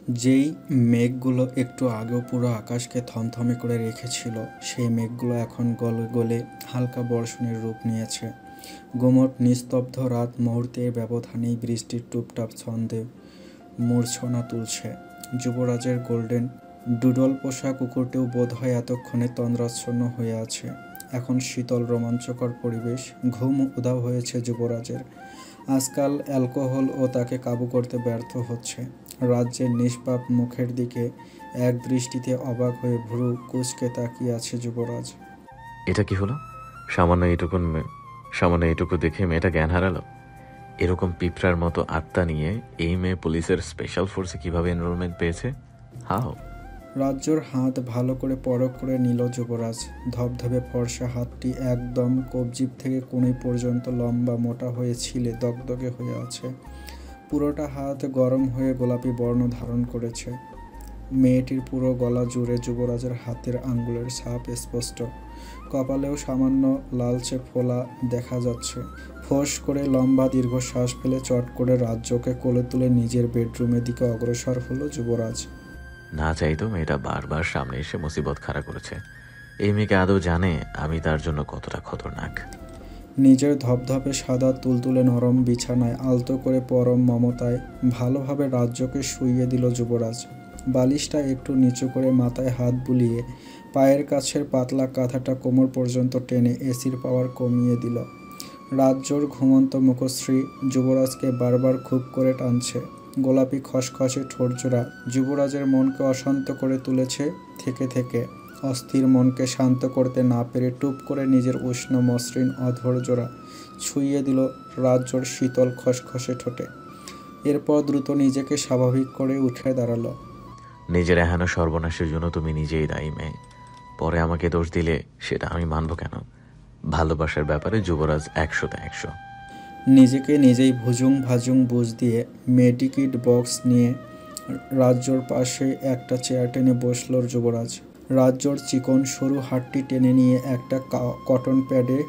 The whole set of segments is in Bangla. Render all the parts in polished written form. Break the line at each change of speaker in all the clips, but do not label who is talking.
যেই মেঘগুলো একটু আগেও পুরো আকাশকে থমথমে করে রেখেছিল, সেই মেঘগুলো এখন গলে গলে হালকা বর্ষণের রূপ নিয়েছে। গুমোট নিস্তব্ধ রাত মুহূর্তের ব্যবধানেই বৃষ্টির টুপটাপ ছন্দে মূর্ছনা তুলছে। যুবরাজের গোল্ডেন ডুডল পোষা কুকুরটিও বোধহয় এতক্ষণে তন্দ্রাচ্ছন্ন হয়ে আছে। এখন শীতল রোমাঞ্চকর পরিবেশ, ঘুম উধাও হয়েছে যুবরাজের। আজকাল অ্যালকোহল ও তাকে কাবু করতে ব্যর্থ হচ্ছে। রাজ্যের নিষ্পাপ মুখের দিকে এক দৃষ্টিতে অবাক হয়ে ভ্রু কুঁচকে তাকিয়ে আছে যুবরাজ।
এটা কি হলো? সামান্য এইটুকু দেখে মেয়েটা জ্ঞান হারালো। এরকম পিঁপড়ার মতো আত্মা নিয়ে এই মেয়ে পুলিশের স্পেশাল ফোর্সে কিভাবে এনরোলমেন্ট পেয়েছে? হাও?
রাজ্যর হাত ভালো করে পরখ করে নিল যুবরাজ। ধবধবে ফর্সা হাতটি একদম কবজিব থেকে কনুই পর্যন্ত লম্বা, মোটা হয়ে ছিলে দগদগে হয়ে আছে। পুরোটা হাত গরম হয়ে গোলাপি বর্ণ ধারণ করেছে। মেয়েটির পুরো গলা জুড়ে যুবরাজের হাতের আঙ্গুলের ছাপ স্পষ্ট। কপালেও সামান্য লালচে ফোলা দেখা যাচ্ছে। ফোঁস করে লম্বা দীর্ঘশ্বাস ফেলে চট করে রাজ্যকে কোলে তুলে নিজের বেডরুমের দিকে অগ্রসর হলো যুবরাজ।
না চাইতো মেয়েটা বারবার সামনে এসে মুসিবত খাড়া করেছে। এই মেয়েকে আদৌ জানে আমি তার জন্য কতটা খতরনাক?
নিজের ধপধপে সাদা তুলতুলে নরম বিছানায় আলতো করে পরম মমতায় ভালোভাবে রাজ্যকে শুইয়ে দিল যুবরাজ। বালিশটা একটু নিচু করে মাথায় হাত বুলিয়ে পায়ের কাছের পাতলা কাঁথাটা কোমর পর্যন্ত টেনে এসির পাওয়ার কমিয়ে দিল। রাজ্যর ঘুমন্ত মুখশ্রী যুবরাজকে বারবার খুব করে টানছে। গোলাপি খসখসে ঠোঁটজোড়া যুবরাজের মনকে অশান্ত করে তুলেছে থেকে থেকে। অস্থির মনকে শান্ত করতে না পেরে টুপ করে নিজের উষ্ণ মসৃণ অধরজোড়া ছুঁয়ে দিল রাজ্যর শীতল খসখসে ঠোঁটে। এরপর দ্রুত নিজেকে স্বাভাবিক করে উঠে দাঁড়ালো।
নিজের এহেন সর্বনাশের জন্য তুমি নিজেই দায়ী মেয়ে। পরে আমাকে দোষ দিলে সেটা আমি মানব কেন? ভালোবাসার ব্যাপারে যুবরাজ 100তে 100।
নিজেকে নিজেই ভুজুং ভাজুং বুঝ দিয়ে মেডিকিট বক্স নিয়ে রাজ্যর পাশে একটা চেয়ার টেনে বসল যুবরাজ। রাজ্যর চিকন সরু হাতটি টেনে নিয়ে একটা কটন প্যাডে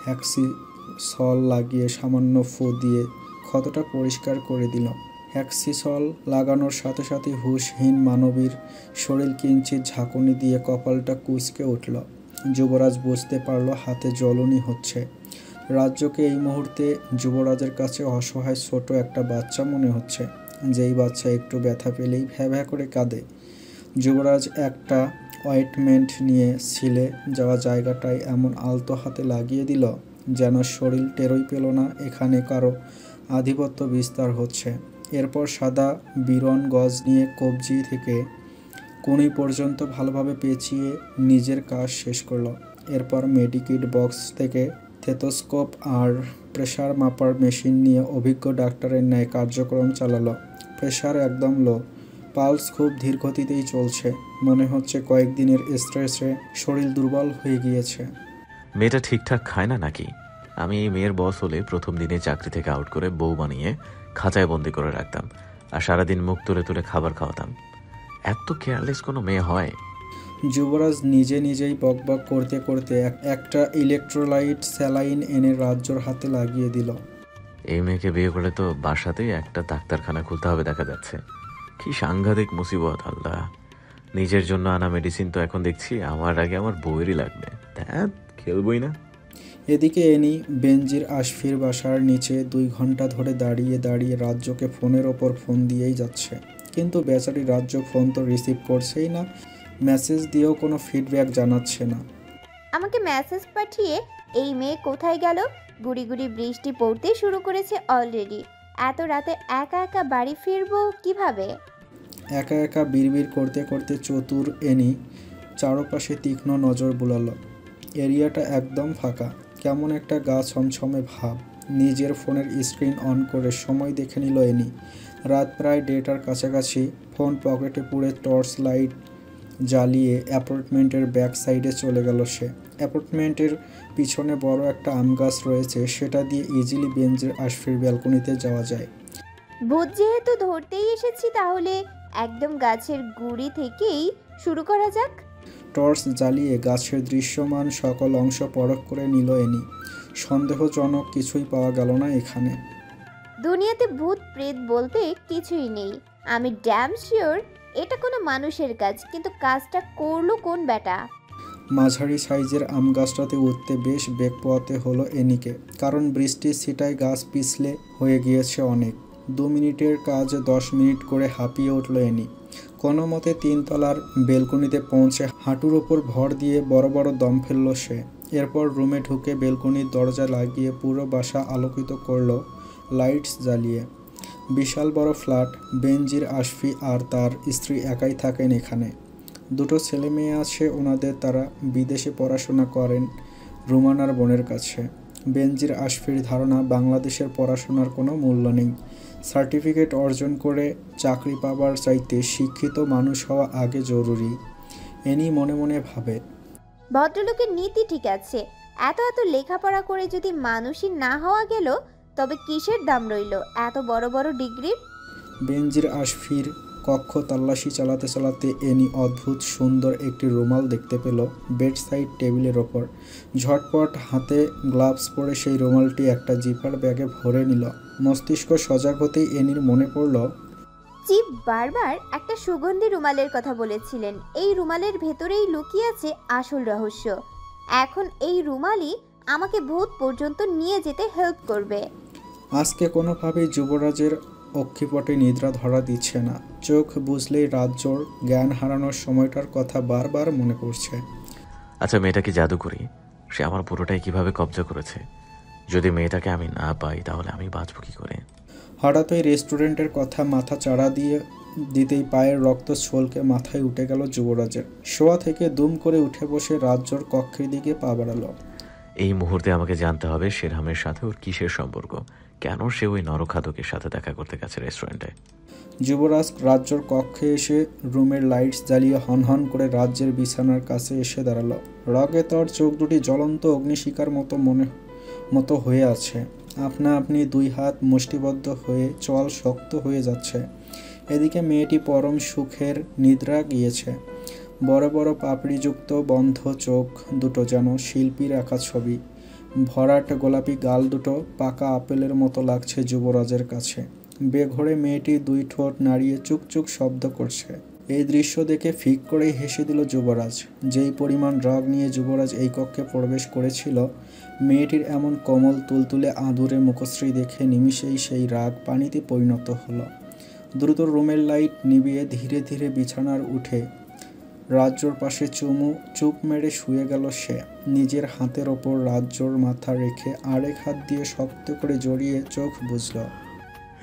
হ্যাক্সিসল লাগিয়ে সামান্য ফু দিয়ে ক্ষতটা পরিষ্কার করে দিল। হ্যাক্সিসল লাগানোর সাথে সাথে হুঁশহীন মানবীর শরীর কিঞ্চিত ঝাঁকুনি দিয়ে কপালটা কুঁচকে উঠল। যুবরাজ বুঝতে পারল হাতে জ্বলুনি হচ্ছে। রাজ্যকে এই মুহূর্তে যুবরাজের কাছে অসহায় ছোট একটা বাচ্চা মনে হচ্ছে, যেই বাচ্চা একটু ব্যথা পেলেই ভ্যাঁ ভ্যাঁ করে কাঁদে। যুবরাজ একটা অয়েন্টমেন্ট নিয়ে ছিলে যাওয়া জায়গাটায় এমন আলতো হাতে লাগিয়ে দিল যেন শরীর টেরই পেল না এখানে কারো আধিপত্য বিস্তার হচ্ছে। এরপর সাদা বিরন গজ নিয়ে কবজি থেকে কনুই পর্যন্ত ভালোভাবে পেঁচিয়ে নিজের কাজ শেষ করলো। এরপর মেডিকিট বক্স থেকে থেতোস্কোপ আর প্রেশার মাপার মেশিন নিয়ে অভিজ্ঞ ডাক্তারের ন্যায় কার্যক্রম চালালো। প্রেশার একদম লো, পালস খুব ধীর গতিতেই চলছে। মনে হচ্ছে কয়েকদিনের স্ট্রেসে শরীর দুর্বল হয়ে গিয়েছে।
মেয়েটা ঠিকঠাক খায় না নাকি? আমি এই মেয়ের বস হলে প্রথম দিনে চাকরি থেকে আউট করে বউ বানিয়ে খাঁচায় বন্দি করে রাখতাম, আর সারাদিন মুখ তুলে তুলে খাবার খাওয়াতাম। এত কেয়ারলেস কোনো মেয়ে হয়?
যুবরাজ নিজে নিজেই বকবক করতে করতে একটা ইলেকট্রোলাইট স্যালাইন এনে রাজ্যর হাতে লাগিয়ে দিল।
এই মেয়েকে বিয়ে করে তো বাসাতেই একটা ডাক্তারখানা খুলতে হবে দেখা যাচ্ছে। কি সাংঘাতিক মুসিবত! আল্লাহ, নিজের জন্য আনা মেডিসিন তো এখন দেখছি আমার আগে আমার বউয়েরই লাগবে। ধ্যাত, খেলবই না।
এদিকে এনি বেনজির আশফির বাসার নিচে 2 ঘন্টা ধরে দাঁড়িয়ে দাঁড়িয়ে রাজ্যকে ফোনের ওপর ফোন দিয়েই যাচ্ছে, কিন্তু বেচারি রাজ্য ফোন তো রিসিভ করছেই না, মেসেজ দিয়েও কোনো ফিডব্যাক জানাচ্ছে না।
আমাকে মেসেজ পাঠিয়ে এই মেয়ে কোথায় গেল? গুড়ি গুড়ি বৃষ্টি পড়তে শুরু করেছে অলরেডি। এত রাতে একা একা বাড়ি ফিরবো কিভাবে?
একা একা বিড়বিড় করতে করতে চতুর এনি চারপাশে তীক্ষ্ণ নজর বুলালো। এরিয়াটা একদম ফাঁকা, কেমন একটা গা ছমছমে ভাব। নিজের ফোনের স্ক্রিন অন করে সময় দেখে নিল এনি। রাত প্রায় 1:30টার কাছাকাছি। ফোন পকেটে পুরে টর্চ লাইট জ্বালিয়ে অ্যাপার্টমেন্টের ব্যাক সাইডে চলে গেল সে। অ্যাপার্টমেন্টের পিছনে বড় একটা আম গাছ রয়েছে, সেটা দিয়ে ইজিলি বেনজির আশফির ব্যালকনিতে যাওয়া যায়।
ভূত যেহেতু ধরতেই এসেছি, তাহলে একদম গাছের গুড়ি থেকেই শুরু করা যাক।
টর্চ জ্বালিয়ে গাছের দৃশ্যমান সকল অংশ পরখ করে নিল এনি। সন্দেহজনক কিছুই পাওয়া গেল না এখানে।
দুনিয়াতে ভূত প্রেত বলতে কিছুই নেই। আমি ড্যাম শিওর এটা কোনো মানুষের কাজ, কিন্তু কাজটা করলো কোন বেটা?
মাঝারি সাইজের আম গাছটাতে উঠতে বেশ বেগ পোয়াতে হলো এনিকে, কারণ বৃষ্টির ছিটায় গাছ পিছলে হয়ে গিয়েছে অনেক। 2 মিনিটের কাজ 10 মিনিট করে হাঁপিয়ে উঠল এনি। কোনো মতে 3 তলার বেলকনিতে পৌঁছে হাঁটুর ওপর ভর দিয়ে বড় বড় দম ফেলল সে। এরপর রুমে ঢুকে বেলকনির দরজা লাগিয়ে পুরো বাসা আলোকিত করল লাইটস জ্বালিয়ে। বিশাল বড় ফ্ল্যাট। বেনজির আশফি আর তার স্ত্রী একাই থাকেন এখানে। 2টো ছেলে মেয়ে আছে ওনাদের, তারা বিদেশে পড়াশোনা করেন রুমানার বোনের কাছে। বেনজির আশফির ধারণা বাংলাদেশের পড়াশোনার কোনো মূল্য নেই, সার্টিফিকেট অর্জন করে চাকরি পাবার চাইতে শিক্ষিত মানুষ হওয়া আগে জরুরি। এনি মনে মনে ভাবে,
ভদ্রলোকের নীতি ঠিক আছে, এত এত লেখাপড়া করে যদি মানুষই না হওয়া গেল, তবে কিসের দাম রইল এত বড় বড় ডিগ্রির?
বেনজির আশফির কক্ষ তল্লাশি চালাতে চালাতে এনি অদ্ভুত সুন্দর একটি রুমাল দেখতে পেল বেড সাইড টেবিলের ওপর। ঝটপট হাতে গ্লাভস পরে সেই রুমালটি একটা জিপার ব্যাগে ভরে নিল। মস্তিষ্ক সজাগ হতেই এনির মনে পড়ল,
চিপ বারবার একটা সুগন্ধি রুমালের কথা বলেছিলেন। এই রুমালের ভেতরেই লুকিয়ে আছে আসল রহস্য। এখন এই রুমালই আমাকে ভূত পর্যন্ত নিয়ে যেতে হেল্প করবে।
আজকে কোনোভাবেই যুবরাজের অক্ষিপটে নিদ্রা ধরা দিচ্ছে না। চোখ বুঝলেই রাজ্যর জ্ঞান হারানোর সময়টার কথা বারবার মনে পড়ছে।
আচ্ছা, মেয়েটা কি জাদু করি? সে আমার পুরোটাই কিভাবে কবজা করেছে? যদি মেয়েটাকে আমি না পাই তাহলে আমি বাঁচব কি করে?
হঠাৎ ওই রেস্টুরেন্টের কথা মাথা চাড়া দিতেই পায়ের রক্ত ছলকে মাথায় উঠে গেল যুবরাজের। শোয়া থেকে দুম করে উঠে বসে রাজ্যর কক্ষের দিকে পা বাড়ালো।
এই মুহূর্তে আমাকে জানতে হবে শেরহামের সাথে ওর কিসের সম্পর্ক, কেন সে ওই নরখাদকের সাথে দেখা করতে গেছে রেস্টুরেন্টে।
যুবরাজ রাজ্যর কক্ষে এসে রুমের লাইটস জ্বালিয়ে হনহন করে রাজ্যের বিছানার কাছে এসে দাঁড়ালো। রগে তোর চোখ দুটি জ্বলন্ত অগ্নিশিখার মতো হয়ে আছে। আপনা আপনি 2 হাত মুষ্টিবদ্ধ হয়ে চোয়াল শক্ত হয়ে যাচ্ছে। এদিকে মেয়েটি পরম সুখের নিদ্রা গিয়েছে। বড় বড় পাপড়িযুক্ত বন্ধ চোখ দুটো যেন শিল্পীর আঁকা ছবি। ভরাট গোলাপি গাল দুটো পাকা আপেলের মতো লাগছে যুবরাজের কাছে। বেঘোরে মেয়েটি 2 ঠোঁট নাড়িয়ে চুকচুক শব্দ করছে। এই দৃশ্য দেখে ফিক করেই হেসে দিল যুবরাজ। যেই পরিমাণ রাগ নিয়ে যুবরাজ এই কক্ষে প্রবেশ করেছিল, মেয়েটির এমন কোমল তুলতুলে আদুরে মুখশ্রী দেখে নিমিষেই সেই রাগ পানিতে পরিণত হলো। দ্রুত রুমের লাইট নিভিয়ে ধীরে ধীরে বিছানার উঠে রাজ্যর পাশে চুপ মেরে শুয়ে গেল সে। নিজের হাতের ওপর রাজ্যর মাথা রেখে আরেক হাত দিয়ে শক্ত করে জড়িয়ে চোখ বুঝল।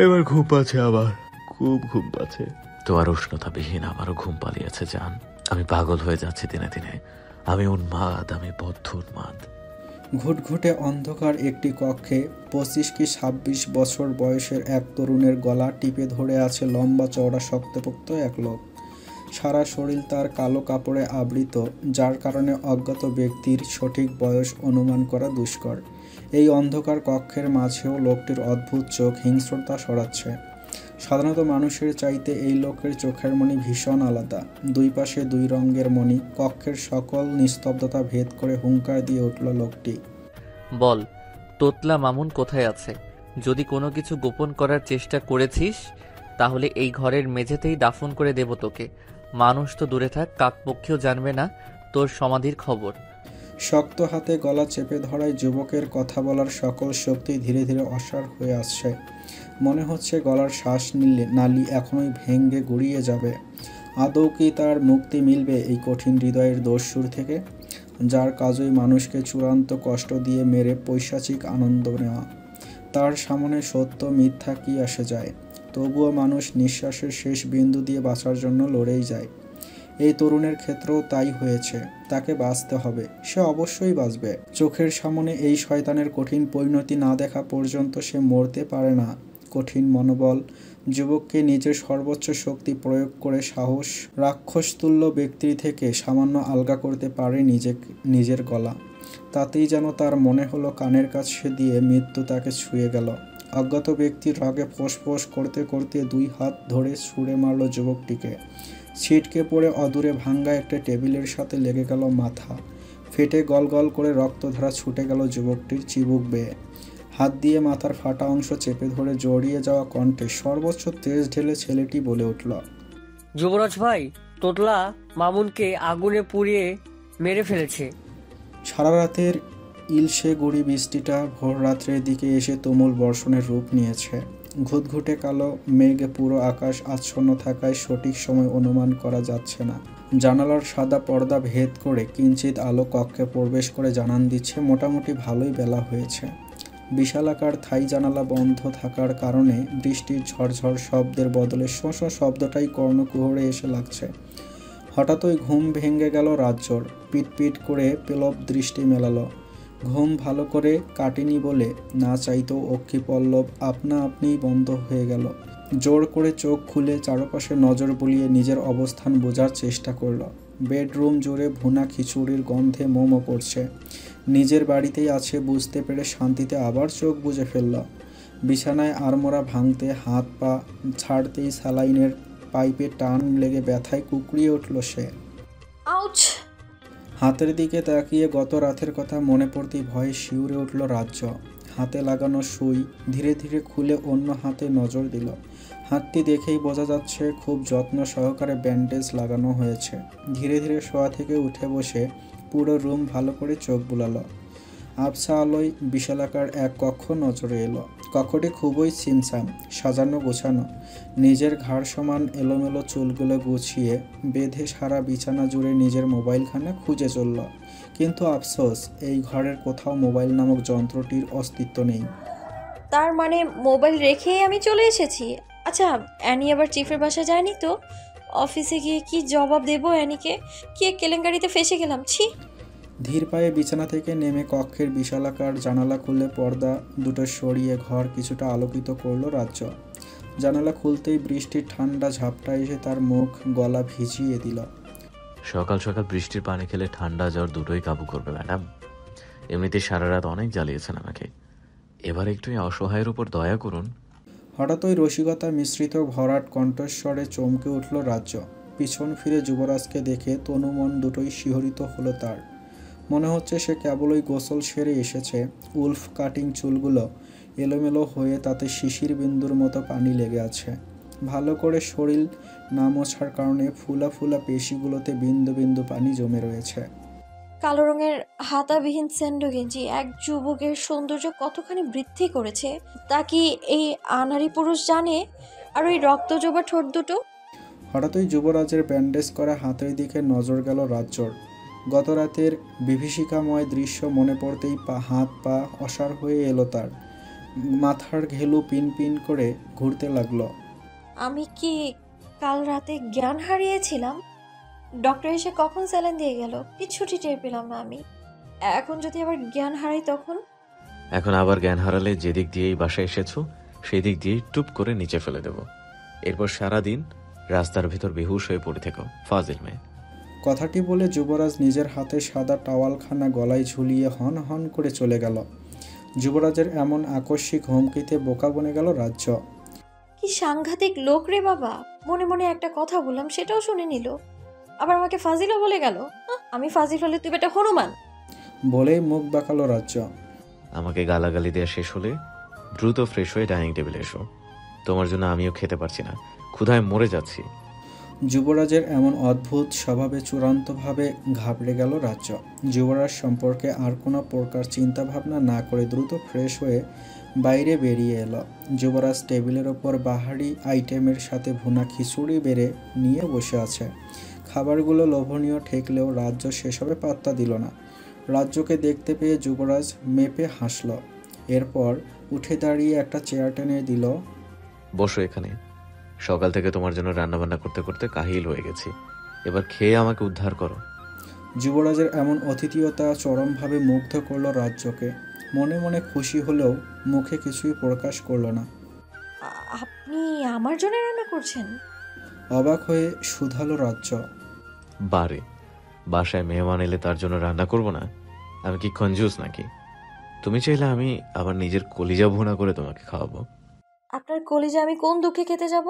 এবার ঘুম পাচ্ছে, আবার খুব ঘুম পাচ্ছে। তোমার উষ্ণতাবিহীন আমারও ঘুম পালিয়েছে জান। আমি পাগল হয়ে যাচ্ছি দিনে দিনে। আমি উন্মাদ, আমি বদ্ধ উন্মাদ।
ঘুটঘুটে অন্ধকার একটি কক্ষে 25 কি 26 বছর বয়সের এক তরুণের গলা টিপে ধরে আছে লম্বা চওড়া শক্তপোক্ত এক লোক। সারা শরীর তার কালো কাপড়ে আবৃত, যার কারণে অজ্ঞাত ব্যক্তির সঠিক বয়স অনুমান করা দুষ্কর। এই অন্ধকার কক্ষের মাঝেও লোকটির অদ্ভুত চোখ হিংস্রতা ছড়াচ্ছে। সাধারণত মানুষের চাইতে এই লোকের চোখের মণি ভীষণ আলাদা। 2 পাশে 2 রঙের মণি। কক্ষের সকল নিস্তব্ধতা ভেদ করে হুঙ্কার দিয়ে উঠল লোকটি।
বল, তোতলা মামুন কোথায় আছে? যদি কোনো কিছু গোপন করার চেষ্টা করেছিস তাহলে এই ঘরের মেঝেতেই দাফন করে দেব তোকে। মানুষ তো দূরে থাক, কাকপক্ষেও জানবে না তোর সমাধির খবর।
শক্ত হাতে গলা চেপে ধরায় যুবকের কথা বলার সকল শক্তি ধীরে ধীরে অসার হয়ে আসছে। মনে হচ্ছে গলার শ্বাস নালি এখনই ভেঙে গুড়িয়ে যাবে। আদৌ কি তার মুক্তি মিলবে এই কঠিন হৃদয়ের দস্যুর থেকে, যার কাজই মানুষকে চূড়ান্ত কষ্ট দিয়ে মেরে পৈশাচিক আনন্দ নেওয়া? তার সামনে সত্য মিথ্যা কি আসে যায়? তবুও মানুষ নিঃশ্বাসের শেষ বিন্দু দিয়ে বাঁচার জন্য লড়েই যায়। এই তরুণের ক্ষেত্রেও তাই হয়েছে। তাকে বাঁচতে হবে, সে অবশ্যই বাঁচবে। চোখের সামনে এই শয়তানের কঠিন পরিণতি না দেখা পর্যন্ত সে মরতে পারে না। কঠিন মনোবল যুবককে নিজের সর্বোচ্চ শক্তি প্রয়োগ করে সাহস রাক্ষসতুল্য ব্যক্তি থেকে সামান্য আলগা করতে পারে নিজের গলা। তাতেই যেন তার মনে হলো কানের কাছে দিয়ে মৃত্যু তাকে ছুঁয়ে গেল। অজ্ঞাত ব্যক্তির রাগে ফোঁস করতে করতে 2 হাত ধরে ছুঁড়ে মারল যুবকটিকে। ছিটকে পড়ে অদূরে ভাঙ্গা একটা টেবিলের সাথে লেগে গেল মাথা। ফেটে গল গল করে রক্তধারা ছুটে গেল যুবকটির চিবুক বেয়ে। হাত দিয়ে মাথার ফাটা অংশ চেপে ধরে জড়িয়ে যাওয়া কণ্ঠে সর্বোচ্চ তেজ ঢেলে ছেলেটি বলে উঠল,
যুবরাজ ভাই, তোতলা মামুনকে আগুনে পুড়িয়ে মেরে ফেলেছে।
সারা রাতের ইলশে গুড়ি বৃষ্টিটা ভোর রাত্রের দিকে এসে তুমুল বর্ষণের রূপ নিয়েছে। ঘুটঘুটে কালো মেঘে পুরো আকাশ আচ্ছন্ন থাকায় সঠিক সময় অনুমান করা যাচ্ছে না। জানালার সাদা পর্দা ভেদ করে কিঞ্চিত আলো কক্ষে প্রবেশ করে জানান দিচ্ছে মোটামুটি ভালোই বেলা হয়েছে। বিশালাকার থাই জানালা বন্ধ থাকার কারণে বৃষ্টির ঝরঝর শব্দের বদলে শোঁ শব্দটাই কর্ণকুহরে এসে লাগছে। হঠাৎই ঘুম ভেঙে গেল রাজ্যর। পিটপিট করে পেলব দৃষ্টি মেলালো। ঘুম ভালো করে কাটেনি বলে না চাইতেও অক্ষি পল্লব আপনা আপনিই বন্ধ হয়ে গেল। জোর করে চোখ খুলে চারপাশে নজর বুলিয়ে নিজের অবস্থান বোঝার চেষ্টা করল। বেডরুম জুড়ে ভুনা খিচুড়ির গন্ধে মোমো করছে। নিজের বাড়িতেই আছে বুঝতে পেরে শান্তিতে আবার চোখ বুজে ফেলল। বিছানায় আড়মোড়া ভাঙতে হাত পা ছাড়তেই স্যালাইনের পাইপে টান লেগে ব্যথায় কুকড়িয়ে উঠল সে।
আউচ!
হাতের দিকে তাকিয়ে গত রাতের কথা মনে পড়তেই ভয়ে শিউরে উঠল রাজ্য। হাতে লাগানো সুই ধীরে ধীরে খুলে অন্য হাতে নজর দিল। হাতটি দেখেই বোঝা যাচ্ছে খুব যত্ন সহকারে ব্যান্ডেজ লাগানো হয়েছে। ধীরে ধীরে শোয়া থেকে উঠে বসে পুরো রুম ভালো করে চোখ বুলালো। আবছা আলোয় বিশালাকার এক কক্ষ নজরে এলো। কক্ষটি খুবই ছিমছাম, সাজানো গোছানো। নিজের ঘাড় সমান এলোমেলো চুলগুলো গুছিয়ে বেঁধে সারা বিছানা জুড়ে নিজের মোবাইলখানা খুঁজে চলল। কিন্তু আফসোস, এই ঘরের কোথাও মোবাইল নামক যন্ত্রটির অস্তিত্ব নেই।
তার মানে মোবাইল রেখেই আমি চলে এসেছি। আচ্ছা, অ্যানি আবার চিফের বাসায় যায়নি তো? অফিসে গিয়ে কি জবাব দেবো অ্যানিকে? কি কেলেঙ্কারিতে ফেসে গেলাম, ছি!
ধীর পায়ে বিছানা থেকে নেমে কক্ষের বিশালাকার জানালা খুলে পর্দা দুটো সরিয়ে ঘর কিছুটা আলোকিত করলো রাজ্য। জানালা খুলতেই বৃষ্টির ঠান্ডা ঝাপটা এসে তার মুখ গলা ভিজিয়ে দিল।
সকাল সকাল বৃষ্টির পানি খেলে ঠান্ডা জ্বর দুটোই কাবু করবে ম্যাডাম। এমনিতে সারা রাত অনেক জ্বালিয়েছেন আমাকে, এবার একটু এই অসহায়ের উপর দয়া করুন।
হঠাৎই রসিকতা মিশ্রিত ভরাট কণ্ঠস্বরে চমকে উঠল রাজ্য। পিছন ফিরে যুবরাজকে দেখে তনু মন দুটোই শিহরিত হলো তার। মনে হচ্ছে সে কেবলই গোসল সেরে এসেছে। উলফ কাটিং চুলগুলো এলোমেলো হয়ে তাতে শিশির বিন্দুর মতো পানি লেগে আছে। ভালো করে শরীর না মোছার কারণে ফুলা ফুলা পেশিগুলোতে বিন্দু বিন্দু পানি জমে রয়েছে।
কালো রঙের হাতাবিহীন স্যান্ডো গেঞ্জি এক যুবকের সৌন্দর্য কতখানি বৃদ্ধি করেছে তা কি এই আনাড়ি পুরুষ জানে? আর ওই রক্তজোবা ঠোঁট দুটো।
হঠাৎই যুবরাজের ব্যান্ডেজ করা হাতের দিকে নজর গেল রাজ্যর। গত রাতের বিভীষিকাময় দৃশ্য মনে পড়তেই হাত পা অসাড় হয়ে এলো তার। মাথার ঘেলু পিন পিন করে ঘুরতে লাগলো।
আমি কি কাল রাতে জ্ঞান হারিয়েছিলাম? ডক্টর এসে কখন স্যালাইন দিয়ে গেল, কিচ্ছুটি টের পেলাম না আমি। এখন যদি আবার জ্ঞান হারাই তখন?
এখন আবার জ্ঞান হারালে যেদিক দিয়েই বাসায় এসেছো সেই দিক দিয়েই টুপ করে নিচে ফেলে দেব। এরপর সারাদিন রাস্তার ভিতর বেহুশ হয়ে পড়ে থেকো, ফাজিল মেয়ে।
কথাটি বলে যুবরাজ নিজের হাতে সাদা টাওয়ালখানা গলায় ঝুলিয়ে হন হন করে চলে গেল। যুবরাজের এমন আকস্মিক হুমকিতে বোকা বনে গেল রাজ্য।
কি সাংঘাতিক লোক রে বাবা! মনে মনে একটা কথা বললাম, সেটাও শুনে নিল, আবার আমাকে ফাজিলও বলে গেল। আমি ফাজিল হলে তুই বেটা হনুমান।
বলেই মুখ বাঁকালো রাজ্য।
আমাকে গালাগালি দেওয়া শেষ হলে দ্রুত ফ্রেশ হয়ে ডাইনিং টেবিলে এসো। তোমার জন্য আমিও খেতে পারছি না, ক্ষুধায় মরে যাচ্ছি।
যুবরাজের এমন অদ্ভুত স্বভাবে চূড়ান্তভাবে ঘাবড়ে গেল রাজ্য। যুবরাজ সম্পর্কে আর কোনো প্রকার চিন্তাভাবনা না করে দ্রুত ফ্রেশ হয়ে বাইরে বেরিয়ে এলো। যুবরাজ টেবিলের ওপর বাহারি আইটেমের সাথে ভুনা খিচুড়ি বেড়ে নিয়ে বসে আছে। খাবারগুলো লোভনীয় ঠেকলেও রাজ্য সেসবে পাত্তা দিল না। রাজ্যকে দেখতে পেয়ে যুবরাজ মেপে হাসল। এরপর উঠে দাঁড়িয়ে একটা চেয়ার টেনে দিল।
বসো এখানে। সকাল থেকে তোমার জন্য রান্নাবান্না করতে করতে কাহিল হয়ে গেছি, এবার খেয়ে আমাকে উদ্ধার করো।
যুবরাজের এমন অতিথিয়তা চরমভাবে মুগ্ধ করল রাজ্যকে। মনে মনে খুশি হলেও মুখে কিছুই প্রকাশ করল না।
আপনি আমার জন্য রান্না করছেন?
অবাক হয়ে শুধালো রাজ্য।
বারে বাসায় মেহমান এলে তার জন্য রান্না করব না? আমি কি কঞ্জুস নাকি? তুমি চাইলে আমি আবার নিজের কলিজা ভুনা করে তোমাকে খাওয়াবো।
আপনার কলিজা আমি কোন দুঃখে খেতে যাব?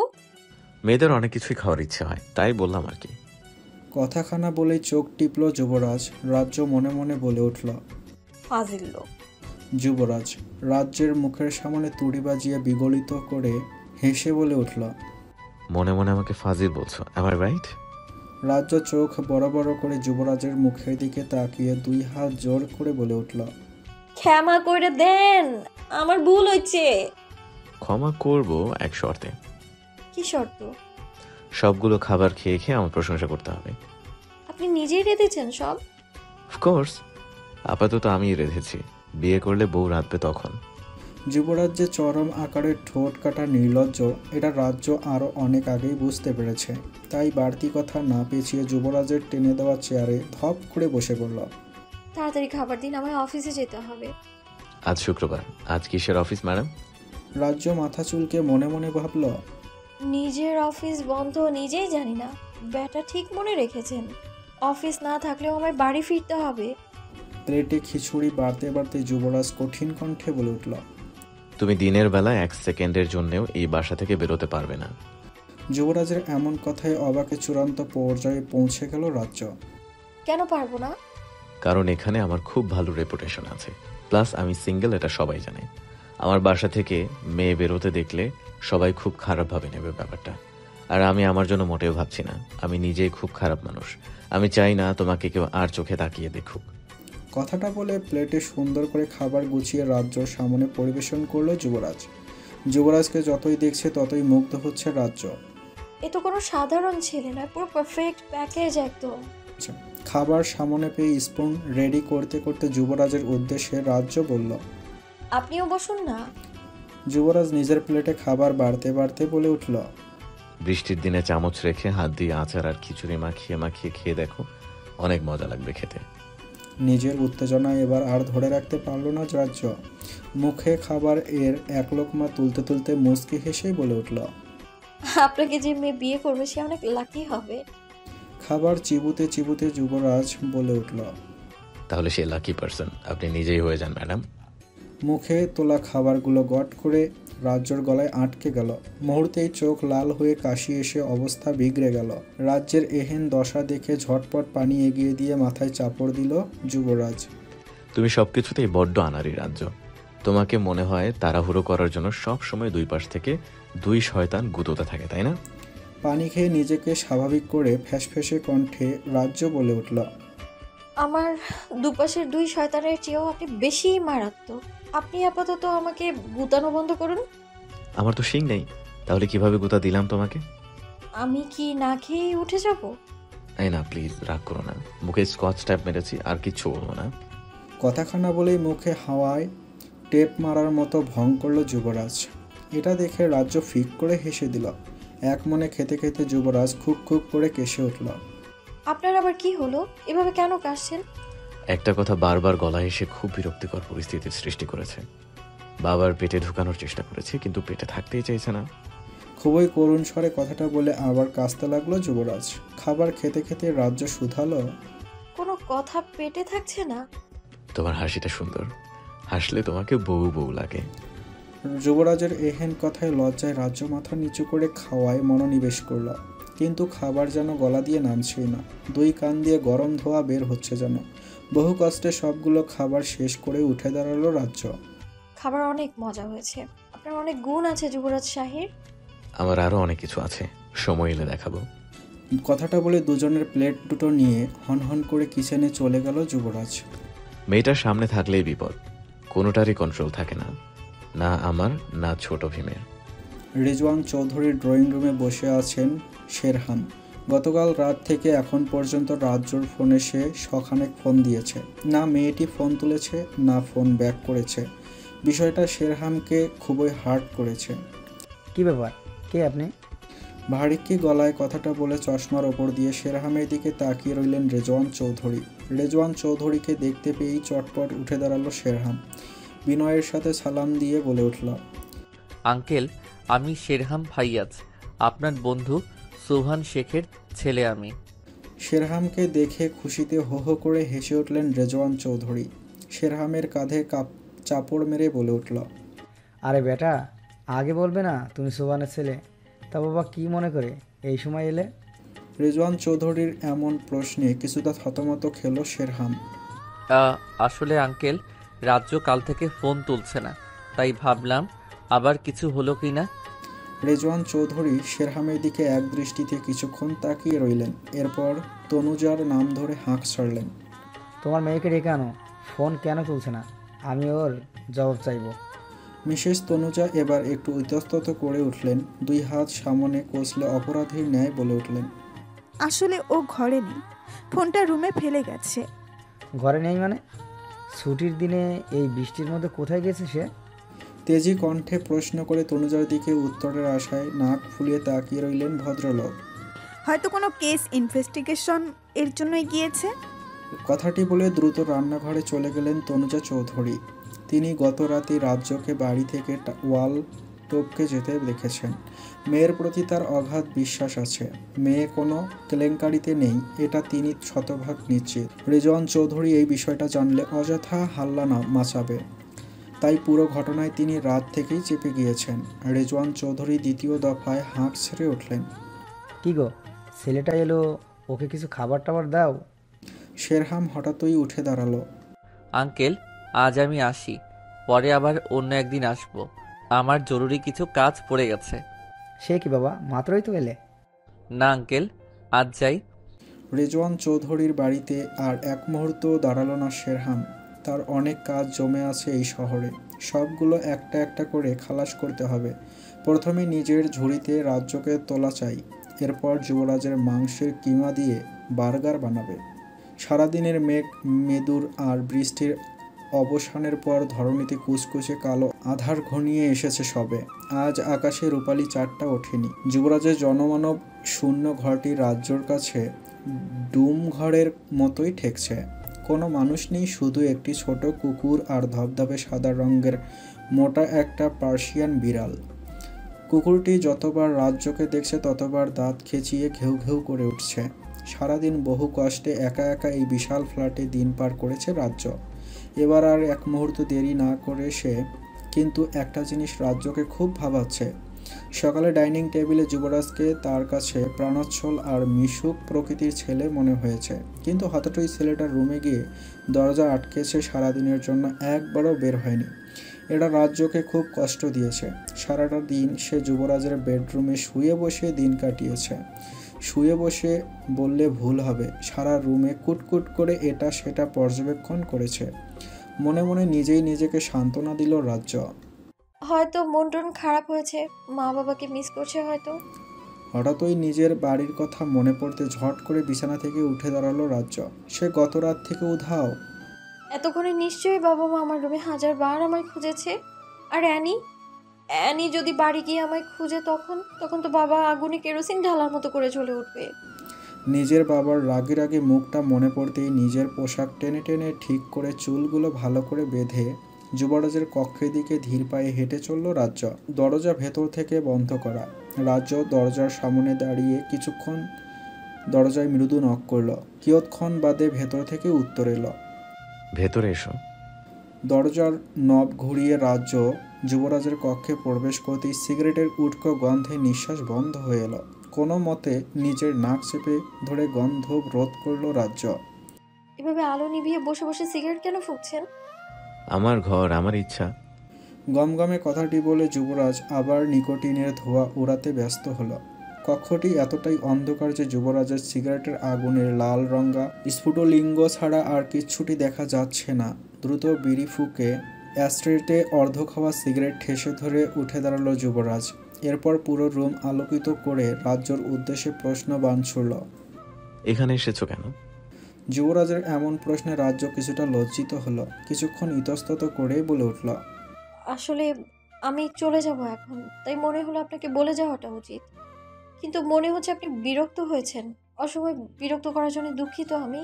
মেয়েদের অনেক কিছুই খাওয়ার ইচ্ছে হয়, তাই বললাম আর কি।
কথাখানা বলেই চোখ টিপল যুবরাজ। রাজ্য মনে মনে বলে উঠল,
ফাজিল লোক।
যুবরাজ রাজ্যের মুখের সামনে তুড়ি বাজিয়ে বিগলিত করে হেসে বলে উঠল।
মনে মনে আমাকে ফাজিল বলছো, am I right?
রাজ্য চোখ বড় বড় করে যুবরাজের মুখের দিকে তাকিয়ে 2 হাত জোর করে বলে উঠল।
ক্ষমা করে দেন, আমার ভুল হয়েছে।
ক্ষমা করব এক শর্তে।
কি শর্ত?
সবগুলো খাবার খেয়ে খেয়ে আমার প্রশংসা করতে হবে।
আপনি নিজেই রেঁধেছেন সব?
অফকোর্স, আপাতত আমি রেঁধেছি, বিয়ে করলে বউ রাঁধবে তখন।
যুবরাজ যে চরম আকারের ঠোঁট কাটা নির্লজ্জ এটা রাজ্য আরও অনেক আগেই বুঝতে পেরেছে। তাই বাড়তি কথা না পেঁচিয়ে যুবরাজের টেনে দেওয়া চেয়ারে ধপ করে বসে পড়ল।
তাড়াতাড়ি খাবার দিন, আমায় অফিসে যেতে হবে।
আজ শুক্রবার, আজ কিসের অফিস ম্যাডাম?
রাজ্য মাথা চুলকে মনে মনে ভাবল,
নিজের অফিস বন্ধ নিজেই জানি না, ব্যাটা ঠিক মনে রেখেছেন। অফিস না থাকলেও আমায় বাড়ি ফিরতে হবে।
প্লেটে খিচুড়ি বাড়তে বাড়তে যুবরাজ কঠিন কণ্ঠে বলে উঠল।
তুমি দিনের বেলা 1 সেকেন্ডের জন্যও এই বাসা থেকে বেরোতে পারবে না।
যুবরাজের এমন কথায় অবাকে চূড়ান্ত পর্যায়ে পৌঁছে গেল রাজ্য।
কেন পারবো না?
কারণ এখানে আমার খুব ভালো রেপুটেশন আছে, প্লাস আমি সিঙ্গেল, এটা সবাই জানে। আমার বাসা থেকে মেয়ে বেরোতে দেখলে সবাই খুব খারাপভাবে নেবে ব্যাপারটা। আর আমি আমার জন্য মোটেও ভাবছি না, আমি নিজেই খুব খারাপ মানুষ। আমি চাই না তোমাকে কেউ আর চোখে তাকিয়ে দেখুক।
কথাটা বলে প্লেটে সুন্দর করে খাবার গুছিয়ে রাজ্যর সামনে পরিবেশন করলো যুবরাজ। যুবরাজকে যতই দেখছে ততই মুগ্ধ হচ্ছে রাজ্য।
এ তো কোনো সাধারণ ছেলে নয়, পুরো পারফেক্ট প্যাকেজ একদম।
খাবার সামনে পেয়ে স্পুন রেডি করতে করতে যুবরাজের উদ্দেশ্যে রাজ্য বলল,
আপনিও বসুন না।
যুবরাজ নিজের প্লেটে খাবার বাড়তে বাড়তে বলে উঠল।
বৃষ্টির দিনে চামচ রেখে হাত দিয়ে আচার আর খিচুড়ি মাখিয়ে মাখিয়ে খেয়ে দেখো, অনেক মজা লাগবে খেতে।
নিজের উত্তেজনা এবার আর ধরে রাখতে পারল না রাজ্য। মুখে খাবার এর এক লোকমা তুলতে তুলতে মুচকি হেসেই বলে উঠল,
আপনাকে যে মেয়ে বিয়ে করবে সে অনেক লাকি হবে।
খাবার চিবুতে চিবুতে যুবরাজ বলে উঠল,
তাহলে সে লাকি পার্সন আপনি নিজেই হয়ে যান ম্যাডাম।
মুখে তোলা খাবারগুলো গট করে রাজ্যর গলায় আটকে গেল। মুহূর্তেই চোখ লাল হয়ে কাশি এসে অবস্থা বিগড়ে গেল। রাজ্যের এহেন দশা দেখে ঝটপট পানি এগিয়ে দিয়ে মাথায় চাপড় দিল যুবরাজ।
তুমি সবকিছুতেই বড্ড আনাড়ি রাজ্য। তোমাকে মনে হয় তাড়াহুড়ো করার জন্য সব সময় 2 পাশ থেকে 2 শয়তান গুঁতোতে থাকে, তাই না?
পানি খেয়ে নিজেকে স্বাভাবিক করে ফ্যাসফ্যাসে কণ্ঠে রাজ্য বলে উঠল,
আমার দুপাশের 2 শয়তানের চেয়েও আপনি বেশি মারাত্মক। আপনি আপাতত আমাকে গুতানো বন্ধ করুন।
আমার তো শিং নেই, তাহলে কিভাবে গুঁতা দিলাম তোমাকে?
আমি কি না খেয়েই উঠে যাব?
এই না, প্লিজ রাগ করো না। মুখে স্কচ ট্যাপ মেরেছি, আর কিচ্ছু বলবো না।
কথাখানা বলেই মুখে হাওয়ায় টেপ মারার মতো ভং করল যুবরাজ। এটা দেখে রাজ্য ফিক করে হেসে দিল। এক মনে খেতে খেতে যুবরাজ খুব খুব করে কেসে উঠল।
আপনার আবার কি হলো? এভাবে কেন কাশছেন?
একটা কথা বারবার গলায় এসে খুব বিরক্তিকর পরিস্থিতির সৃষ্টি করেছে। বাবার পেটে ঢুকানোর চেষ্টা করেছি, কিন্তু পেটে থাকতেই চাইছে না।
খুবই করুণ স্বরে কথাটা বলে আবার কাশতে লাগলো যুবরাজ। খাবার খেতে খেতে রাজ্য শুধালো,
কোনো কথা পেটে থাকছে না?
তোমার হাসিটা সুন্দর, হাসলে তোমাকে বউ বউ লাগে।
যুবরাজের এহেন কথায় লজ্জায় রাজ্য মাথা নিচু করে খাওয়ায় মনোনিবেশ করল, কিন্তু খাবার যেন গলা দিয়ে নামছেই না। 2 কান দিয়ে গরম ধোঁয়া বের হচ্ছে যেন। বহু কষ্টে সবগুলো খাবার শেষ করে উঠে দাঁড়ালো রাজ্য।
খাবার অনেক মজা হয়েছে। আপনার অনেক গুণ আছে যুবরাজ শাহির।
আমার আরো অনেক কিছু আছে, সময় এলে দেখাবো।
কথাটা বলে দুজনের প্লেট দুটো নিয়ে হনহন করে কিচেনে চলে গেল যুবরাজ।
মেয়েটার সামনে থাকলেই বিপদ, কোনোটারই কন্ট্রোল থাকে না, না আমার না ছোট ভীমের।
রেজওয়ান চৌধুরীর ড্রয়িং রুমে বসে আছেন শেরহান। গতকাল রাত থেকে এখন পর্যন্ত রাজ্যর ফোনে সে শখানেক ফোন দিয়েছে। না মেয়েটি ফোন তুলেছে, না ফোন ব্যাক করেছে। বিষয়টা শেরহানকে খুবই হার্ট করেছে।
কি ব্যাপার, কে আপনি?
ভারিক্কি গলায় কথাটা বলে চশমার ওপর দিয়ে শেরহানের দিকে তাকিয়ে রইলেন রেজওয়ান চৌধুরী। রেজওয়ান চৌধুরীকে দেখতে পেয়েই চটপট উঠে দাঁড়ালো শেরহান। বিনয়ের সাথে সালাম দিয়ে বলে উঠল,
আঙ্কেল, আমি শেরহাম ফাইয়াজ, আপনার বন্ধু সোহান শেখের ছেলে আমি।
শেরহামকে দেখে খুশিতে হো হো করে হেসে উঠলেন রেজওয়ান চৌধুরী। শেরহামের কাঁধে চাপড় মেরে বলে উঠল,
আরে বেটা, আগে বলবে না তুমি সোবানের ছেলে? তা বাবা কি মনে করে এই সময় এলে?
রেজওয়ান চৌধুরীর এমন প্রশ্নে কিছুটা থতমত খেল শেরহাম।
আসলে আঙ্কেল, রাজ্য কাল থেকে ফোন তুলছে না, তাই ভাবলাম আবার কিছু হলো কি না।
রেজওয়ান চৌধুরী শেরহামের দিকে এক দৃষ্টিতে কিছুক্ষণ তাকিয়ে রইলেন, এরপর তনুজার নাম ধরে হাঁক ছাড়লেন।
তোমার মেয়েকে ডেকে আনো, ফোন কেন তুলছে না, আমি ওর জবাব চাইবো।
মিসেস তনুজা এবার একটু ইতস্তত করে উঠলেন, দুই হাত সামনে কষলে অপরাধীর ন্যায় বলে উঠলেন,
আসলে ও ঘরে নেই, ফোনটা রুমে ফেলে গেছে।
ঘরে নেই মানে? ছুটির দিনে এই বৃষ্টির মধ্যে কোথায় গেছে সে?
তেজি কণ্ঠে প্রশ্ন করে তনুজার দিকে উত্তরের আশায় নাক ফুলিয়ে তাকিয়ে রইলেন ভদ্রলোক।
হয়তো কোনো কেস ইনভেস্টিগেশন এর জন্যই গিয়েছে।
কথাটি বলে দ্রুত রান্নাঘরে চলে গেলেন তনুজা চৌধুরী। তিনি গত রাতে রাজ্যকে বাড়ি থেকে ওয়াল টপকে যেতে দেখেছেন। মেয়ের প্রতি তার অগাধ বিশ্বাস আছে, মেয়ে কোনো কেলেঙ্কারিতে নেই, এটা তিনি শতভাগ নিশ্চিত। রেজওয়ান চৌধুরী এই বিষয়টা জানলে অযথা হাল্লা না মাচাবে, তাই পুরো ঘটনায় তিনি রাত থেকেই চেপে গিয়েছেন। রেজওয়ান চৌধুরী দ্বিতীয় দফায় হাঁক ছেড়ে উঠলেন,
কি গো, ছেলেটা এলো, ওকে কিছু খাবার টাবার দাও।
শেরহাম হঠাৎই উঠে দাঁড়ালো।
আঙ্কেল, আজ আমি আসি, পরে আবার অন্য একদিন আসবো, আমার জরুরি কিছু কাজ পড়ে গেছে।
সে কি বাবা, মাত্রই তো এলে?
না আঙ্কেল, আজ যাই।
রেজওয়ান চৌধুরীর বাড়িতে আর এক মুহূর্ত দাঁড়ালো না শেরহাম। তার অনেক কাজ জমে আছে এই শহরে, সবগুলো একটা একটা করে খালাস করতে হবে। প্রথমে নিজের ঝুড়িতে রাজ্যকে তোলা চাই, এরপর যুবরাজের মাংসের কিমা দিয়ে বার্গার বানাবে। সারাদিনের মেঘ মেদুর আর বৃষ্টির অবসানের পর ধরণীতে কুচকুচে কালো আধার ঘনিয়ে এসেছে সবে। আজ আকাশে রূপালী চাঁদটা ওঠেনি। যুবরাজের জনমানব শূন্য ঘরটি রাজ্যর কাছে ডুম ঘরের মতোই ঠেকছে। কোনো মানুষ নেই, শুধু একটি ছোট কুকুর আর ধবধবে সাদা রঙের মোটা একটা পার্সিয়ান বিড়াল। কুকুরটি যতবার রাজ্যকে দেখছে ততবার দাঁত খেঁচিয়ে ঘেউ ঘেউ করে উঠছে। সারাদিন বহু কষ্টে একা একা এই বিশাল ফ্ল্যাটে দিন পার করেছে রাজ্য। এবার আর এক মুহূর্ত দেরি না করে সে কিন্তু একটা জিনিস রাজ্যকে খুব ভাবাচ্ছে। সকালে ডাইনিং টেবিলে যুবরাজকে তার কাছে প্রাণোচ্ছল আর মিশুক প্রকৃতির ছেলে মনে হয়েছে, কিন্তু হঠাৎই ছেলেটার রুমে গিয়ে দরজা আটকেছে, সারাদিনের জন্য একবারও বের হয়নি। এটা রাজ্যকে খুব কষ্ট দিয়েছে। সারাটা দিন সে যুবরাজের বেডরুমে শুয়ে বসে দিন কাটিয়েছে। শুয়ে বসে বললে ভুল হবে, সারা রুমে কুটকুট করে এটা সেটা পর্যবেক্ষণ করেছে। মনে মনে নিজেই নিজেকে সান্ত্বনা দিল রাজ্য।
হয়তো মন টন খারাপ হয়েছে, মা বাবাকে মিস করছে হয়তো।
হঠাৎই নিজের বাড়ির কথা মনে পড়তে ঝট করে বিছানা থেকে উঠে দাঁড়ালো রাজ্য। সে গত রাত থেকে উধাও।
এতক্ষণে নিশ্চয়ই বাবা মা আমার রুমে 1000বার আমায় খুঁজেছে। আর অ্যানি যদি বাড়ি গিয়ে আমায় খুঁজে, তখন তো বাবা আগুনে কেরোসিন ঢালার মতো করে চলে উঠবে।
নিজের বাবার রাগে রাগে মুখটা মনে পড়তেই নিজের পোশাক টেনে টেনে ঠিক করে চুলগুলো ভালো করে বেঁধে যুবরাজের কক্ষের দিকে ধীর পায়ে হেঁটে চলল রাজ্য। দরজা ভেতর থেকে বন্ধ করা। রাজ্য দরজার সামনে দাঁড়িয়ে কিছুক্ষণ দরজায় মৃদু নক করল। কিয়ৎক্ষণ বাদে ভেতর থেকে উত্তর এলো,
ভেতরে এসো।
দরজার নব ঘুরিয়ে রাজ্য যুবরাজের কক্ষে প্রবেশ করতেই সিগারেটের উটকো গন্ধে নিঃশ্বাস বন্ধ হয়ে এলো। কোনো মতে নিজের নাক চেপে ধরে গন্ধ রোধ করলো রাজ্য।
এভাবে আলো নিভিয়ে বসে বসে সিগারেট কেন ফুঁকছেন?
আমার ঘর, আমার ইচ্ছা।
গমগমে কথাটি বলে যুবরাজ আবার নিকোটিনের ধোঁয়া উড়াতে ব্যস্ত হলো। কক্ষটি এতটাই অন্ধকার যে যুবরাজের সিগারেটের আগুনের লাল রঙা স্ফুটলিঙ্গ ছাড়া আর কিচ্ছুটি দেখা যাচ্ছে না। দ্রুত বিড়ি ফুঁকে অ্যাস্ট্রেতে অর্ধ খাওয়া সিগারেট ঠেসে ধরে উঠে দাঁড়ালো যুবরাজ। এরপর পুরো রুম আলোকিত করে রাজ্যর উদ্দেশ্যে প্রশ্ন বাণ ছুড়ল,
এখানে এসেছো কেন?
যুবরাজের এমন প্রশ্নে রাজ্য কিছুটা লজ্জিত হলো। কিছুক্ষণ ইতস্তত করে বলে উঠল,
আসলে আমি চলে যাব এখন, তাই মনে হলো আপনাকে বলে যাওয়াটা উচিত। কিন্তু মনে হচ্ছে আপনি বিরক্ত হয়েছেন। অসময় বিরক্ত করার জন্য দুঃখিত আমি।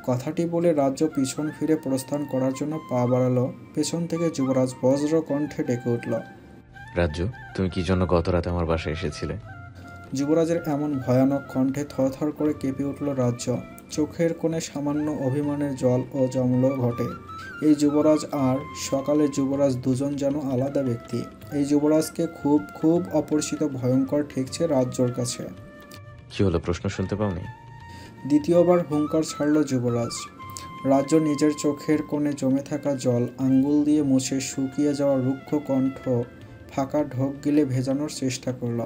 কথাটি বলে রাজ্য পিছন ফিরে প্রস্থান করার জন্য পা বাড়ালো। পেছন থেকে যুবরাজ বজ্র কণ্ঠে ডেকে উঠল,
রাজ্য, তুমি কি জন্য গত রাতে আমার বাসায় এসেছিলে?
যুবরাজের এমন ভয়ানক কণ্ঠে থরথর করে কেঁপে উঠল রাজ্য। চোখের কোণে সামান্য অভিমানের জল ও জমল ঘটে। এই যুবরাজ আর সকালের যুবরাজ দুজন যেন আলাদা ব্যক্তি। এই যুবরাজকে খুব খুব অপরিচিত ভয়ঙ্কর ঠেকছে রাজ্যর কাছে।
কি হলো, প্রশ্ন শুনতে পাওনি?
দ্বিতীয়বার হুঙ্কার ছাড়ল যুবরাজ। রাজ্য নিজের চোখের কোণে জমে থাকা জল আঙ্গুল দিয়ে মুছে শুকিয়ে যাওয়া রুক্ষ কণ্ঠ ফাঁকা ঢোক গিলে ভেজানোর চেষ্টা করল।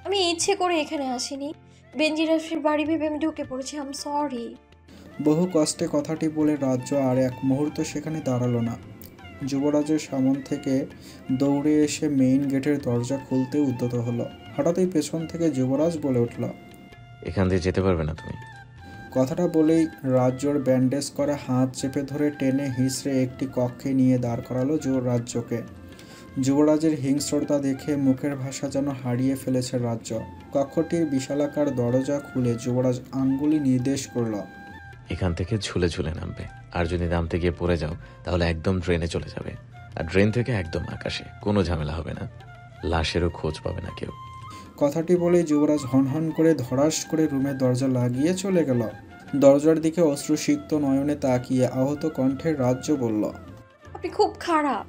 আমি ইচ্ছে করে এখানে আসিনি। বেঞ্জিরাফের বাড়ি ভেবে আমি ঢুকে পড়েছি। আম সরি।
বহু কষ্টে কথাটি বলে রাজ্য আর এক মুহূর্ত সেখানে দাঁড়ালো না। যুবরাজের সামন থেকে দৌড়ে এসে মেইন গেটের দরজা খুলতে উদ্যত হলো। হঠাৎই পেছন থেকে যুবরাজ বলে উঠল,
এখান দিয়ে যেতে পারবে না তুমি।
কথাটা বলেই রাজ্যর ব্যান্ডেজ করা হাত চেপে ধরে টেনে হিঁচড়ে একটি কক্ষে নিয়ে দাঁড় করালো রাজ্যকে। যুবরাজের হিংস্রতা দেখে মুখের ভাষা যেন হারিয়ে ফেলেছে রাজ্য। কক্ষটির বিশালাকার দরজা খুলে যুবরাজ আঙ্গুলি নির্দেশ করল,
এখান থেকে ঝুলে ঝুলে নামবে, আর যদি নামতে গিয়ে পড়ে যাও তাহলে একদম ড্রেনে চলে যাবে, আর ড্রেন থেকে একদম আকাশে, কোনো ঝামেলা হবে না, লাশেরও খোঁজ পাবে না কেউ।
কথাটি বলেই যুবরাজ হনহন করে ধড়াস করে রুমের দরজা লাগিয়ে চলে গেল। দরজার দিকে অশ্রুসিক্ত নয়নে তাকিয়ে আহত কণ্ঠে রাজ্য বলল,
আপনি খুব খারাপ।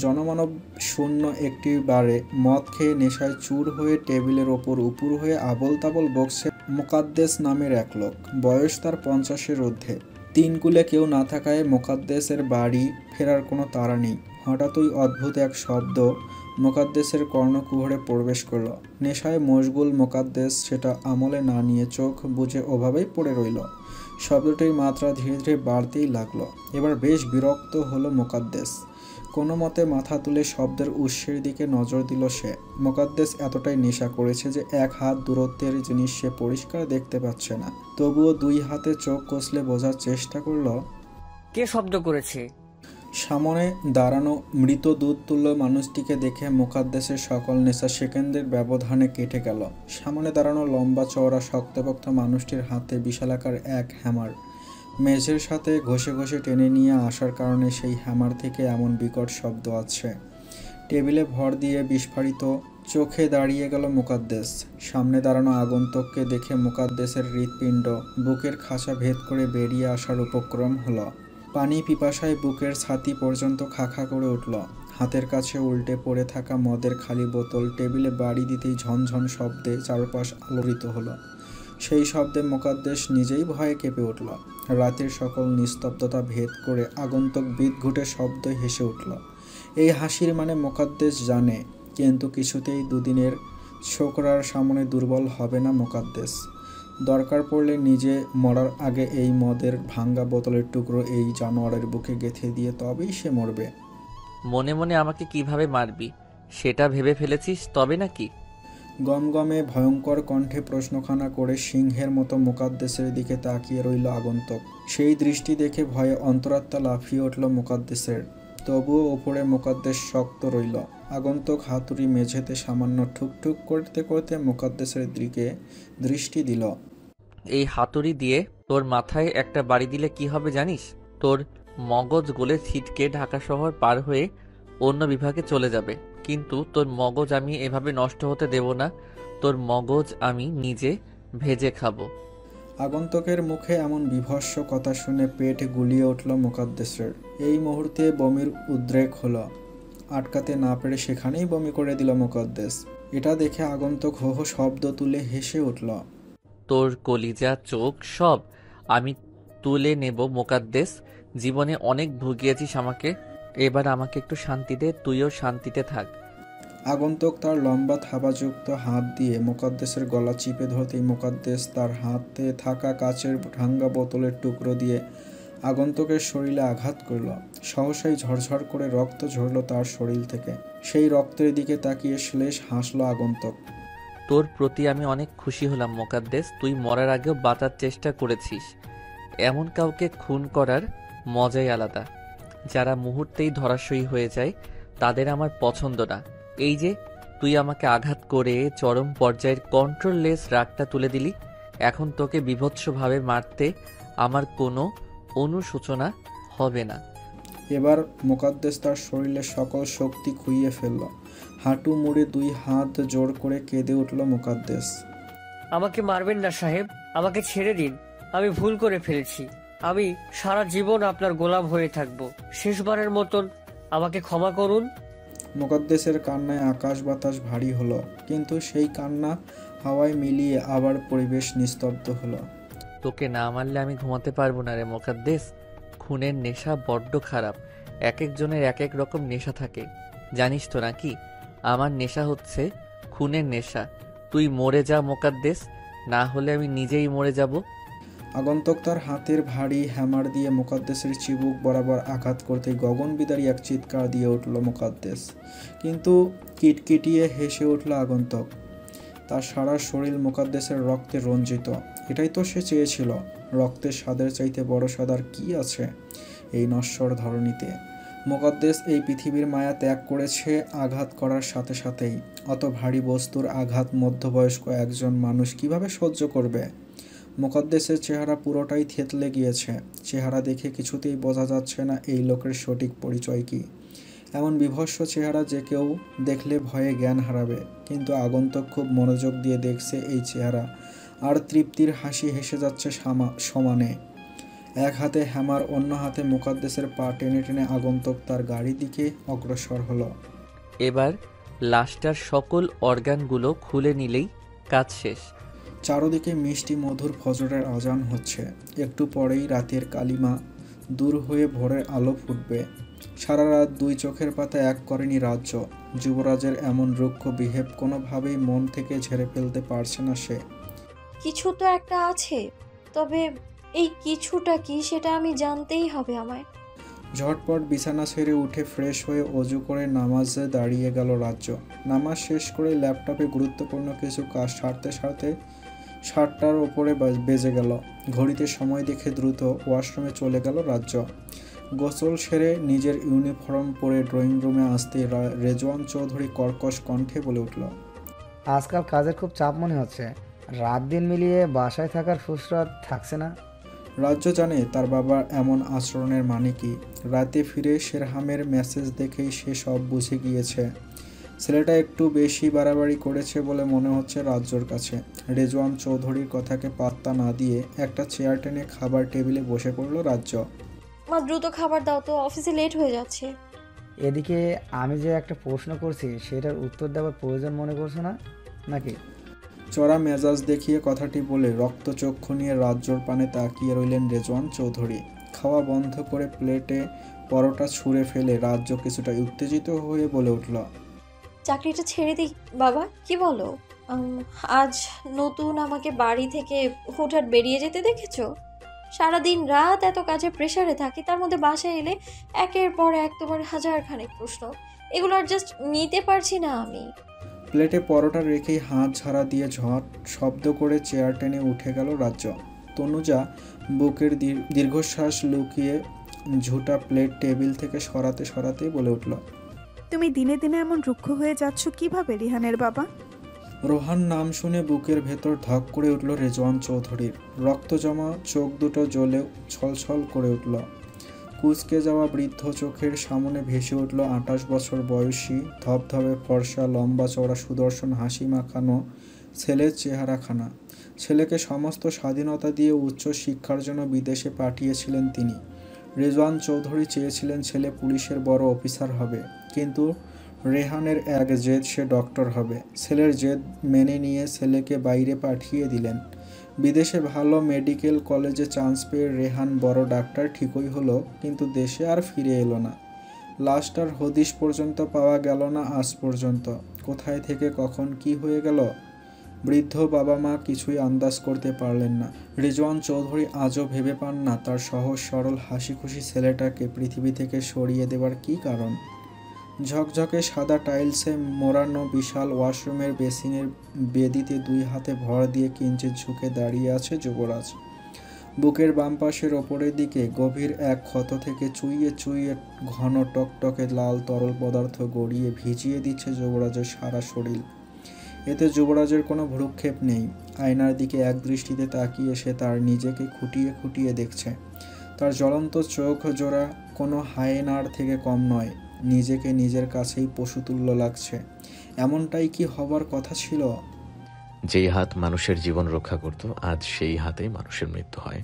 জনমানব শূন্য একটি বারে মদ খেয়ে নেশায় চুর হয়ে টেবিলের ওপর উপুর হয়ে আবল তাবল বকছে মোকাদ্দেস নামের এক লোক। বয়স তার 50-এর ঊর্ধ্বে। 3 কুলে কেউ না থাকায় মোকাদ্দেসের বাড়ি ফেরার কোনো তাড়া নেই। হঠাৎই অদ্ভুত এক শব্দ মোকাদ্দেসের কর্ণকুহরে প্রবেশ করল। নেশায় মশগুল মোকাদ্দেস সেটা আমলে না নিয়ে চোখ বুজে ওভাবেই পড়ে রইল। শব্দটির মাত্রা ধীরে ধীরে বাড়তেই লাগলো। এবার বেশ বিরক্ত হলো মোকাদ্দেস। কোনো মতে মাথা তুলে শব্দের উৎসের দিকে নজর দিল সে। মোকাদ্দেস এতটাই নেশা করেছে যে 1 হাত দূরত্বের জিনিস সে পরিষ্কার দেখতে পাচ্ছে না। তবুও 2 হাতে চোখ কষলে বোঝার চেষ্টা করল,
কে শব্দ করেছে?
সামনে দাঁড়ানো মৃত দুধ তুল্য মানুষটিকে দেখে মোকাদ্দেসের সকল নেশা সেকেন্ডের ব্যবধানে কেটে গেল। সামনে দাঁড়ানো লম্বা চওড়া শক্তপোক্ত মানুষটির হাতে বিশালাকার এক হ্যামার। মেঝের সাথে ঘষে ঘষে টেনে নিয়ে আসার কারণে সেই হ্যামার থেকে এমন বিকট শব্দ আছে। টেবিলে ভর দিয়ে বিস্ফারিত চোখে দাঁড়িয়ে গেল মোকাদ্দেস। সামনে দাঁড়ানো আগন্তুককে দেখে মোকাদ্দেসের হৃৎপিণ্ড বুকের খাঁচা ভেদ করে বেরিয়ে আসার উপক্রম হলো। পানি পিপাসায় বুকের ছাতি পর্যন্ত খাখা করে উঠল। হাতের কাছে উল্টে পড়ে থাকা মদের খালি বোতল টেবিলে বাড়ি দিতেই ঝনঝন শব্দে চারপাশ আলোড়িত হলো। সেই শব্দে মোকাদ্দেস নিজেই ভয়ে কেঁপে উঠল। রাতের সকল নিস্তব্ধতা ভেদ করে আগন্তুক বিদঘুটে শব্দ হেসে উঠল। এই হাসির মানে মোকাদ্দেস জানে, কিন্তু কিছুতেই দুদিনের ছোকরার সামনে দুর্বল হবে না মোকাদ্দেস। দরকার পড়লে নিজে মরার আগে এই মদের ভাঙ্গা বোতলের টুকরো এই জানোয়ারের বুকে গেঁথে দিয়ে তবেই সে মরবে।
মনে মনে আমাকে কিভাবে মারবি সেটা ভেবে ফেলেছিস তবে নাকি?
গমগমে ভয়ঙ্কর কণ্ঠে প্রশ্নখানা করে সিংহের মতো মোকাদ্দেসের দিকে তাকিয়ে রইল আগন্তুক। সেই দৃষ্টি দেখে ভয়ে অন্তরাত্মা লাফিয়ে উঠল মোকাদ্দেসের। তবুও ওপরে মোকাদ্দেস শক্ত রইল। আগন্তুক হাতুড়ি মেঝেতে সামান্য ঠুকঠুক করতে করতে মোকাদ্দেসের দিকে দৃষ্টি দিল।
এই হাতুড়ি দিয়ে তোর মাথায় একটা বাড়ি দিলে কি হবে জানিস? তোর মগজ গলে ছিটকে ঢাকা শহর পার হয়ে অন্য বিভাগে চলে যাবে। কিন্তু তোর মগজ আমি এভাবে নষ্ট হতে দেব না। তোর মগজ আমি নিজে ভেজে খাবো।
আগন্তুকের মুখে এমন বিভৎস কথা শুনে পেট গুলিয়ে উঠল মোকাদ্দেসের। এই মুহূর্তে বমির উদ্রেক হলো। আটকাতে না পেরে সেখানেই বমি করে দিল মোকাদ্দেস। এটা দেখে আগন্তুক হো হো শব্দ তুলে হেসে উঠল।
তোর কলিজা চোখ সব আমি তুলে নেব মোকাদ্দেস। জীবনে অনেক ভুগিয়েছিস আমাকে, এবার আমাকে একটু শান্তি দে, তুইও শান্তিতে থাক।
আগন্তুক তার লম্বা থাবাযুক্ত হাত দিয়ে মোকাদ্দেসের গলা চিপে ধরতেই মোকাদ্দেস তার হাতে থাকা কাচের ভাঙ্গা বোতলের টুকরো দিয়ে আগন্তুকের শরীরে আঘাত করল। সহসাই ঝরঝর করে রক্ত ঝরল তার শরীর থেকে। সেই রক্তের দিকে তাকিয়ে শ্লেষ হাসল আগন্তুক।
তোর প্রতি আমি অনেক খুশি হলাম মোকাদ্দেস। তুই মরার আগেও বাঁচার চেষ্টা করেছিস। এমন কাউকে খুন করার মজাই আলাদা। যারা মুহূর্তেই ধরাশয়ী হয়ে যায় তাদের আমার পছন্দ না। এই যে তুই আমাকে আঘাত করে চরম পর্যায়ের কন্ট্রোললেস রাগটা তুলে দিলি। এখন তোকে বীভৎসভাবে মারতে আমার কোনো অনুশোচনা হবে না।
এবার মোকাদ্দেস তার শরীরের সকল শক্তি খুইয়ে ফেলল। হাঁটু মুড়ে 2 হাত জোর করে কেঁদে উঠল মোকাদ্দেস।
আমাকে মারবেন না সাহেব, আমাকে ছেড়ে দিন। আমি ভুল করে ফেলেছি। আমি সারা জীবন আপনার গোলাম হয়ে থাকব। শেষবারের মতন আমাকে ক্ষমা করুন।
মোকাদ্দেসের কান্নায় আকাশ বাতাস ভারী হলো, কিন্তু সেই কান্না হাওয়ায় মিলিয়ে আবার পরিবেশ নিস্তব্ধ হলো।
তোকে না মারলে আমি ঘুমাতে পারবো না রে মোকাদ্দেস। খুনের নেশা বড্ড খারাপ। এক একজনের এক এক রকম নেশা থাকে, জানিস তো নাকি? আমার নেশা হচ্ছে খুনের নেশা। তুই মরে যা মোকাদ্দেস, না হলে আমি নিজেই মরে যাব।
আগন্তুক তার হাতের ভারী হ্যামার দিয়ে মোকাদ্দেসের চিবুক বরাবর আঘাত করতে গগনবিদারী এক চিৎকার দিয়ে উঠল মোকাদ্দেস। কিন্তু কিটকিটিয়ে হেসে উঠল আগন্তুক। তার সারা শরীর মোকাদ্দেসের রক্তে রঞ্জিত। এটাই তো সে চেয়েছিল। রক্তের স্বাদের চাইতে বড় স্বাদ আর কি আছে এই নশ্বর ধরণীতে। মোকাদ্দেস এই পৃথিবীর মায়া ত্যাগ করেছে আঘাত করার সাথে সাথেই। অত ভারী বস্তুর আঘাত মধ্যবয়স্ক একজন মানুষ কিভাবে সহ্য করবে? মোকাদ্দেসের চেহারা পুরোটাই থেতলে গিয়েছে। চেহারা দেখে কিছুতেই বোঝা যাচ্ছে না এই লোকের সঠিক পরিচয় কি। এমন বিভৎস চেহারা যে কেউ দেখলে ভয়ে জ্ঞান হারাবে। কিন্তু আগন্তুক খুব মনোযোগ দিয়ে দেখছে এই চেহারা, আর তৃপ্তির হাসি হেসে যাচ্ছে সমানে। এক হাতে হ্যামার, অন্য হাতে মোকাদ্দেসের পা টেনে টেনে আগন্তুক তার গাড়ির দিকে অগ্রসর হলো।
এবার লাশটার সকল অর্গানগুলো খুলে নিলেই কাজ শেষ।
চারদিকে মিষ্টি মধুর ফজরের আজান হচ্ছে। একটু পরেই রাতের কালিমা দূর হয়ে ভোরের আলো ফুটবে। সারা রাত দুই চোখের পাতা এক করেনি রাজ্য। যুবরাজের এমন রুক্ষ বিহেভ কোনোভাবেই মন থেকে ঝেড়ে ফেলতে পারছে না সে।
কিছু তো একটা আছে, তবে এই কিছুটা কি সেটা আমি জানতেই হবে আমায়।
ঝটপট বিছানা ছেড়ে উঠে ফ্রেশ হয়ে অজু করে নামাজে দাঁড়িয়ে গেল রাজ্য। নামাজ শেষ করে ল্যাপটপে গুরুত্বপূর্ণ কিছু কাজ সারতে সারতে 7টার ওপরে বেজে গেল। ঘড়িতে সময় দেখে দ্রুত ওয়াশরুমে চলে গেল রাজ্য। গোসল সেরে নিজের ইউনিফর্ম পরে ড্রয়িং রুমে আসতে রেজওয়ান চৌধুরী কর্কশ কণ্ঠে বলে উঠল,
আজকাল কাজের খুব চাপ মনে হচ্ছে। রাত দিন মিলিয়ে বাসায় থাকার ফুসরত থাকছে না।
রাজ্য জানে তার বাবার এমন আচরণের মানে কি। রাতে ফিরে শেরহামের মেসেজ দেখেই সে সব বুঝে গিয়েছে। ছেলেটা একটু বেশি বাড়াবাড়ি করেছে বলে মনে হচ্ছে রাজ্যর কাছে। রেজওয়ান চৌধুরীর কথাকে পাত্তা না দিয়ে একটা চেয়ার টেনে খাবার টেবিলে বসে পড়ল রাজ্য।
মা দ্রুত খাবার দাও তো, অফিসে লেট হয়ে যাচ্ছে।
এদিকে আমি যে একটা প্রশ্ন করছি সেটার উত্তর দেওয়ার প্রয়োজন মনে করছো না নাকি?
চড়া মেজাজ দেখিয়ে কথাটি বলে রক্তচক্ষু নিয়ে রাজ্যর পানে তাকিয়ে রইলেন রেজওয়ান চৌধুরী। খাওয়া বন্ধ করে প্লেটে পরোটা ছুঁড়ে ফেলে রাজ্য কিছুটা উত্তেজিত হয়ে বলে উঠল,
চাকরিটা ছেড়ে দিই বাবা, কি বলো? আজ নতুন আমাকে বাড়ি থেকে হুটহাট বেরিয়ে যেতে দেখেছো? সারাদিন রাত এত কাজের প্রেশারে থাকি, তার মধ্যে বাসায় এলে একের পর এক তোমার হাজার খানেক প্রশ্ন, এগুলো আর জাস্ট নিতে পারছি না আমি।
প্লেটে পরোটা রেখেই হাত ঝাড়া দিয়ে ঝট শব্দ করে চেয়ার টেনে উঠে গেল রাজ্য। তনুজা বুকের দীর্ঘশ্বাস লুকিয়ে ঝুটা প্লেট টেবিল থেকে সরাতে সরাতেই বলে উঠল,
তুমি দিনে দিনে এমন রুক্ষ হয়ে যাচ্ছ কিভাবে রিহানের বাবা?
রোহান নাম শুনে বুকের ভেতর ধক করে উঠল রেজওয়ান চৌধুরীর। রক্ত জমা চোখ দুটো জ্বলে ছলছল করে উঠল। কুঁচকে যাওয়া বৃদ্ধ চোখের সামনে ভেসে উঠল 28 বছর বয়সী ধবধবে ফর্সা লম্বা চওড়া সুদর্শন হাসি মাখানো ছেলের চেহারাখানা। ছেলেকে সমস্ত স্বাধীনতা দিয়ে উচ্চ শিক্ষার জন্য বিদেশে পাঠিয়েছিলেন তিনি। রেজওয়ান চৌধুরী চেয়েছিলেন ছেলে পুলিশের বড় অফিসার হবে, কিন্তু রেহানের এক জেদ সে ডক্টর হবে। ছেলের জেদ মেনে নিয়ে ছেলেকে বাইরে পাঠিয়ে দিলেন। বিদেশে ভালো মেডিকেল কলেজে চান্স পেয়ে রেহান বড় ডাক্তার ঠিকই হলো, কিন্তু দেশে আর ফিরে এলো না। লাস্টার হদিশ পর্যন্ত পাওয়া গেল না আজ পর্যন্ত। কোথায় থেকে কখন কি হয়ে গেল বৃদ্ধ বাবা মা কিছুই আন্দাজ করতে পারলেন না। রেজওয়ান চৌধুরী আজও ভেবে পান না তার সহজ সরল হাসি খুশি ছেলেটাকে পৃথিবী থেকে সরিয়ে দেবার কী কারণ। ঝকঝকে সাদা টাইলসে মোড়ানো বিশাল ওয়াশরুমের বেসিনের বেদিতে দুই হাতে ভর দিয়ে কিঞ্চিৎ ঝুঁকে দাঁড়িয়ে আছে যুবরাজ। বুকের বাম পাশের ওপরের দিকে গভীর এক ক্ষত থেকে চুইয়ে চুইয়ে ঘন টকটকে লাল তরল পদার্থ গড়িয়ে ভিজিয়ে দিচ্ছে যুবরাজের সারা শরীর। এতে যুবরাজের কোনো ভ্রুক্ষেপ নেই। আয়নার দিকে এক দৃষ্টিতে তাকিয়ে সে তার নিজেকে খুঁটিয়ে খুঁটিয়ে দেখছে। তার জ্বলন্ত চোখ জোড়া কোনো হায়েনার থেকে কম নয়। নিজেকে নিজের কাছেই পশুতুল্য লাগছে। এমনটাই কি হবার কথা ছিল?
যেই হাত মানুষের জীবন রক্ষা করত, আজ সেই হাতেই মানুষের মৃত্যু হয়।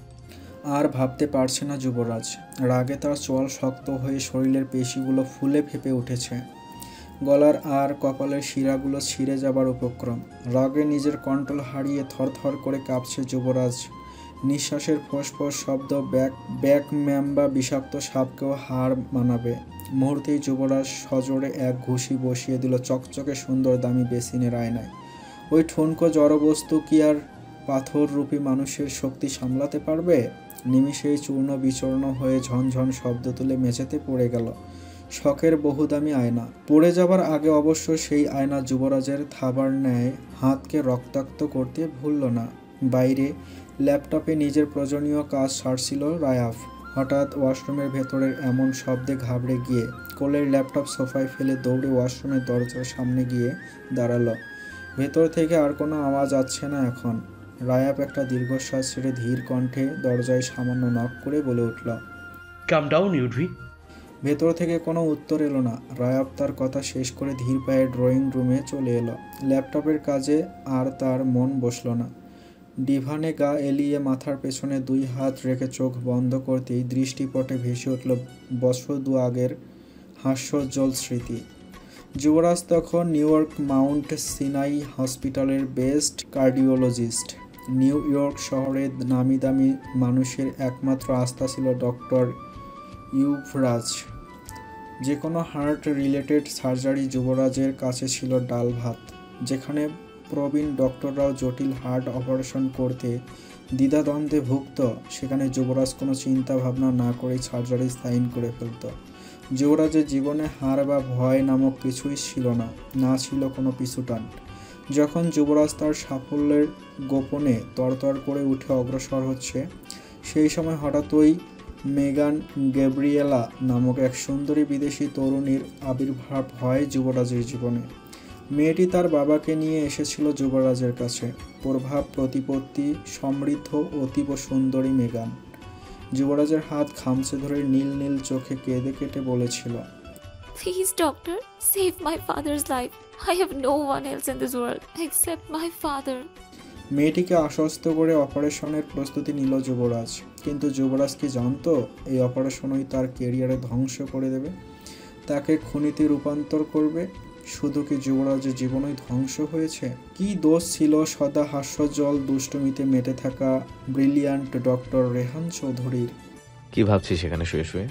আর ভাবতে পারছে না যুবরাজ। রাগে তার চোয়াল শক্ত হয়ে শরীরের পেশিগুলো ফুলে ফেপে উঠেছে। গলার আর কপালের শিরাগুলো ছিঁড়ে যাবার উপক্রম। রাগে নিজের কন্ট্রোল হারিয়ে থরথর করে কাঁপছে যুবরাজ। নিঃশ্বাসের ফোঁস-ফোঁস শব্দ ব্যাক ম্যাম্বা বিষাক্ত সাপকেও হার মানাবে। মুহূর্তেই যুবরাজ সজোরে এক ঘুষি বসিয়ে দিল চকচকে সুন্দর দামি বেসিনের আয়নায়। ওই ঠুনকো জড়বস্তু কি আর পাথররূপী মানুষের শক্তি সামলাতে পারবে? নিমিষেই চূর্ণ বিচূর্ণ হয়ে ঝনঝন শব্দ তুলে মেঝেতে পড়ে গেল শখের বহুদামি আয়না। পড়ে যাবার আগে অবশ্য সেই আয়না যুবরাজের থাবার ন্যায় হাতকে রক্তাক্ত করতে ভুলল না। বাইরে ল্যাপটপে নিজের প্রয়োজনীয় কাজ সারছিল রায়াফ। হঠাৎ ওয়াশরুমের ভেতরের এমন শব্দে ঘাবড়ে গিয়ে কোলের ল্যাপটপ সোফায় ফেলে দৌড়ে ওয়াশরুমের দরজার সামনে গিয়ে দাঁড়ালো। ভেতর থেকে আর কোনো আওয়াজ আসছে না এখন। রায়াফ একটা দীর্ঘশ্বাস ছেড়ে ধীর কণ্ঠে দরজায় সামান্য নক করে বলে উঠল,
কাম ডাউন ইউডভি।
ভেতর থেকে কোনো উত্তর এলো না। রায়াফ তার কথা শেষ করে ধীর পায়ে ড্রয়িং রুমে চলে এলো। ল্যাপটপের কাজে আর তার মন বসল না। ডিভানে গা এলিয়ে মাথার পেছনে 2 হাত রেখে চোখ বন্ধ করতেই দৃষ্টিপটে ভেসে উঠল বছর 2 আগের হাস্যোজ্জ্বল স্মৃতি। যুবরাজ তখন নিউ ইয়র্ক মাউন্ট সিনাই হসপিটালের বেস্ট কার্ডিওলজিস্ট। নিউ ইয়র্ক শহরের নামি দামি মানুষের একমাত্র আস্থা ছিল ডক্টর ইউভরাজ। যে কোনো হার্ট রিলেটেড সার্জারি যুবরাজের কাছে ছিল ডাল ভাত। যেখানে প্রবীণ ডক্টররাও জটিল হার্ট অপারেশন করতে দ্বিধাদ্বন্দ্বে ভুগত, সেখানে যুবরাজ কোনো চিন্তা ভাবনা না করেই সার্জারি সাইন করে ফেলত। যুবরাজের জীবনে হার বা ভয় নামক কিছুই ছিল না, না ছিল কোনো পিছুটান। যখন যুবরাজ তার সাফল্যের গোপনে তরতর করে উঠে অগ্রসর হচ্ছে, সেই সময় হঠাৎই মেগান গ্যাব্রিয়েলা নামক এক সুন্দরী বিদেশি তরুণীর আবির্ভাব হয় যুবরাজের জীবনে। মেয়েটি তার বাবাকে নিয়ে এসেছিল যুবরাজের কাছে। প্রভাব প্রতিপত্তি সমৃদ্ধ অতীব সুন্দরী মেগান যুবরাজের হাত খামচে ধরে নীল নীল চোখে কেঁদে কেটে বলেছিল,
Please, doctor, save my father's life. I have no one else in this world except my father.
মেয়েটিকে আশ্বস্ত করে অপারেশনের প্রস্তুতি নিল যুবরাজ। কিন্তু যুবরাজ কি জানতো এই অপারেশনই তার ক্যারিয়ারে ধ্বংস করে দেবে, তাকে খুনিতে রূপান্তর করবে। শুধু কি যুবরাজের জীবনই ধ্বংস হয়েছে? কি দোষ ছিল সদা হাস্যজ্জ্বল দুষ্টুমিতে মেতে থাকা ব্রিলিয়ান্ট ডক্টর রেহান চৌধুরীর?
কি ভাবছিস সেখানে শুয়ে শুয়ে?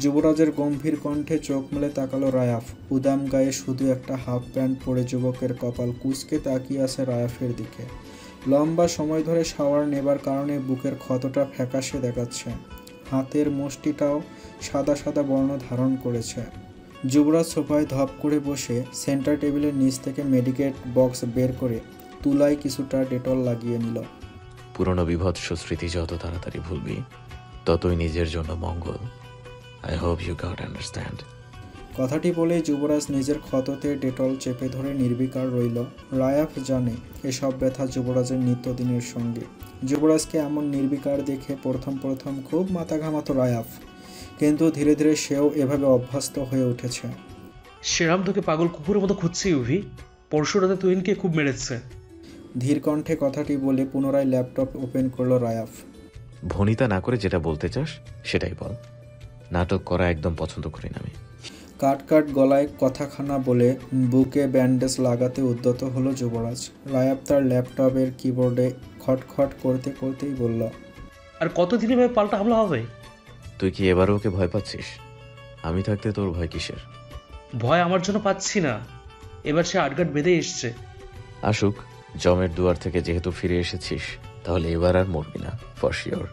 যুবরাজের গম্ভীর কণ্ঠে চোখ মেলে তাকালো রায়াফ। উদাম গায়ে শুধু একটা হাফ প্যান্ট পরে যুবকের কপাল কুঁচকে তাকিয়ে আছে রায়াফের দিকে। লম্বা সময় ধরে শাওয়ার নেবার কারণে বুকের ক্ষতটা ফ্যাকাশে দেখাচ্ছে। হাতের মুষ্টিটাও সাদা সাদা বর্ণ ধারণ করেছে। যুবরাজ সোফায় ধপ করে বসে সেন্টার টেবিলের নিচ থেকে মেডিকেট বক্স বের করে তুলায় কিছুটা ডেটল লাগিয়ে নিল।
পুরনো বিভৎস স্মৃতি যত তাড়াতাড়ি ভুলবি ততই নিজের জন্য মঙ্গল। I hope you got understand.
কথাটি বলে যুবরাজ নিজের ক্ষততে ডেটল চেপে ধরে নির্বিকার রইল। রায়াফ জানে এসব ব্যথা যুবরাজের নিত্যদিনের সঙ্গে। যুবরাজকে এমন নির্বিকার দেখে প্রথম খুব মাথা ঘামাতো রায়াফ, কিন্তু ধীরে ধীরে সেও এভাবে অভ্যস্ত হয়ে উঠেছে।
সেরাম তোকে পাগল কুকুরের মতো খুঁজছে ইউভি। পরশু রাতে তুহিনকে খুব মেরেছে।
ধীর কণ্ঠে কথাটি বলে পুনরায় ল্যাপটপ ওপেন করলো রায়াফ।
ভনিতা না করে যেটা বলতে চাস সেটাই বল। নাটক করা একদম পছন্দ করি না আমি।
কাট গলায় কথাখানা বলে বুকে ব্যান্ডেজ লাগাতে উদ্যত হলো যুবরাজ। রায়াফ তার ল্যাপটপের কিবোর্ডে খটখট করতে করতেই বলল,
আর কতদিনে ভাই পাল্টা হামলা হবে?
তুই কি এবারও ওকে ভয় পাচ্ছিস? আমি থাকতে তোর ভয় কিসের?
ভয় আমার জন্য পাচ্ছি না। এবার সে আটঘাট বেঁধে এসছে।
আসুক, জমের দুয়ার থেকে যেহেতু ফিরে এসেছিস তাহলে এবার আর মরবি না, ফর শিওর।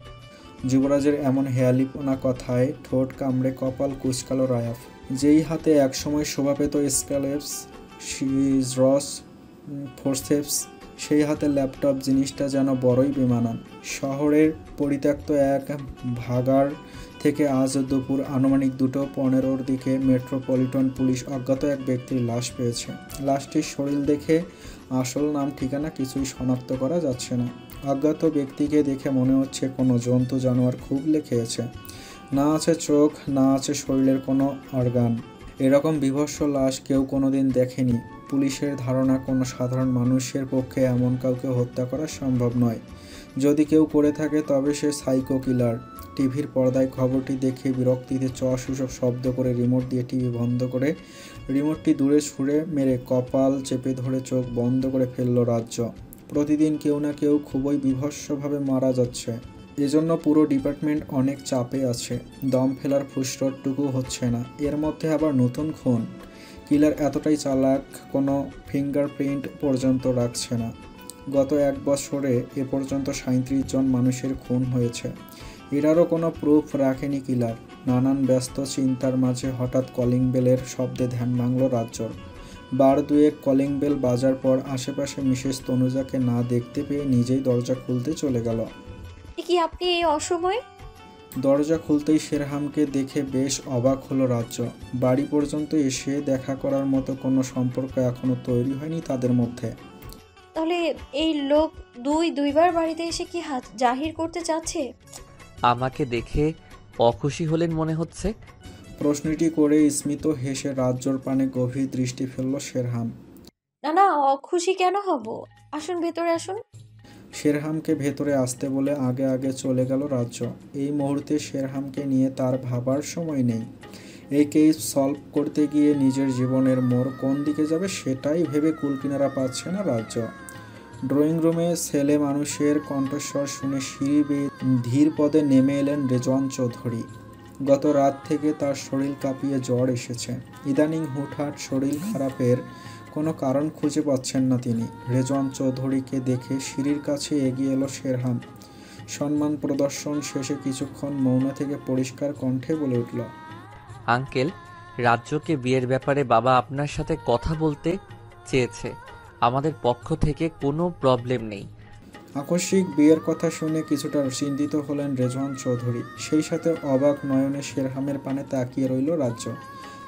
যুবরাজের এমন হেয়ালিপনা কথায় ঠোঁট কামড়ে কপাল কুঁচকালো রায়াফ। যেই হাতে একসময় শোভা পেত স্ক্যালেপস, সিজরস, ফোরসেপস, সেই হাতে ল্যাপটপ জিনিসটা যেন বড়ই বেমানান। শহরের পরিত্যক্ত এক ভাগাড় থেকে আজ দুপুর আনুমানিক 2:15 দিকে মেট্রোপলিটন পুলিশ অজ্ঞাত এক ব্যক্তির লাশ পেয়েছে। লাশটির শরীর দেখে আসল নাম ঠিকানা কিছুই শনাক্ত করা যাচ্ছে না। অজ্ঞাত ব্যক্তিকে দেখে মনে হচ্ছে কোনো জন্তু জানোয়ার খুবলে খেয়েছে। না আছে চোখ, না আছে শরীরের কোনো অর্গান। এরকম বিভৎস লাশ কেউ কোনোদিন দেখেনি। পুলিশের ধারণা কোনো সাধারণ মানুষের পক্ষে এমন কাউকে হত্যা করা সম্ভব নয়। যদি কেউ করে থাকে তবে সে সাইকো কিলার। টিভির পর্দায় খবরটি দেখে বিরক্তিতে চসূচক শব্দ করে রিমোট দিয়ে টিভি বন্ধ করে রিমোটটি দূরে ছুঁড়ে মেরে কপাল চেপে ধরে চোখ বন্ধ করে ফেলল রাজ্য। প্রতিদিন কেউ না কেউ খুবই বিভৎসভাবে মারা যাচ্ছে। এজন্য পুরো ডিপার্টমেন্ট অনেক চাপে আছে। দম ফেলার ফুসরটুকু হচ্ছে না, এর মধ্যে আবার নতুন খুন। কিলার এতটাই চালাক, কোনো ফিঙ্গারপ্রিন্ট পর্যন্ত রাখছে না। গত 1 বছরে এ পর্যন্ত 37 জন মানুষের খুন হয়েছে। এটারও কোনো প্রুফ রাখেনি কিলার। নানান ব্যস্ত চিন্তার মাঝে হঠাৎ কলিং বেলের শব্দে ধ্যান ভাঙল রাজ্যর। বার দুয়েক কলিং বেল বাজার পর আশেপাশে মিসেস তনুজাকে না দেখতে পেয়ে নিজেই দরজা খুলতে চলে গেল।
কি আপনি এই অসময়ে?
দরজা খুলতেই শেরহামকে দেখে বেশ অবাক হলো রাজ্য। বাড়ি পর্যন্ত এসে দেখা করার মতো কোনো সম্পর্ক এখনো তৈরি হয়নি তাদের মধ্যে।
তাহলে এই লোক দুইবার বাড়িতে এসে কি হাত জাহির করতে চাচ্ছে?
আমাকে দেখে অখুশি হলেন মনে হচ্ছে।
প্রশ্নটি করে স্মিত হেসে রাজ্যর পানে গভীর দৃষ্টি ফেলল শেরহাম।
না অখুশি কেন হব? আসুন ভেতরে আসুন।
শেরহামকে ভেতরে আসতে বলে আগে আগে চলে গেল রাজ্য। এই মুহূর্তে শেরহামকে নিয়ে তার ভাবার সময় নেই। এই কেস সলভ করতে গিয়ে নিজের জীবনের মোড় কোন দিকে যাবে সেটাই ভেবে কুলকিনারা পাচ্ছে না রাজ্য। ড্রয়িং রুমে ছেলে মানুষের কণ্ঠস্বর শুনে সিঁড়ি বেয়ে ধীর পদে নেমে এলেন রেজওয়ান চৌধুরী। গত রাত থেকে তার শরীর কাঁপিয়ে জ্বর এসেছে। ইদানিং হুটহাট শরীর খারাপের কোনো কারণ খুঁজে পাচ্ছেন না তিনি। রেজওয়ান চৌধুরীকে দেখে সিঁড়ির কাছে এগিয়ে এলো শেরহাম। সম্মান প্রদর্শন শেষে কিছুক্ষণ মৌন থেকে পরিষ্কার কণ্ঠে বলে উঠল,
আঙ্কেল, রাজ্যকে বিয়ের ব্যাপারে বাবা আপনার সাথে কথা বলতে চেয়েছে। আমাদের পক্ষ থেকে কোনো প্রবলেম নেই।
আকস্মিক বিয়ের কথা শুনে কিছুটা চিন্তিত হলেন রেজওয়ান চৌধুরী। সেই সাথে অবাক নয়নে শেরহামের পানে তাকিয়ে রইল রাজ্য।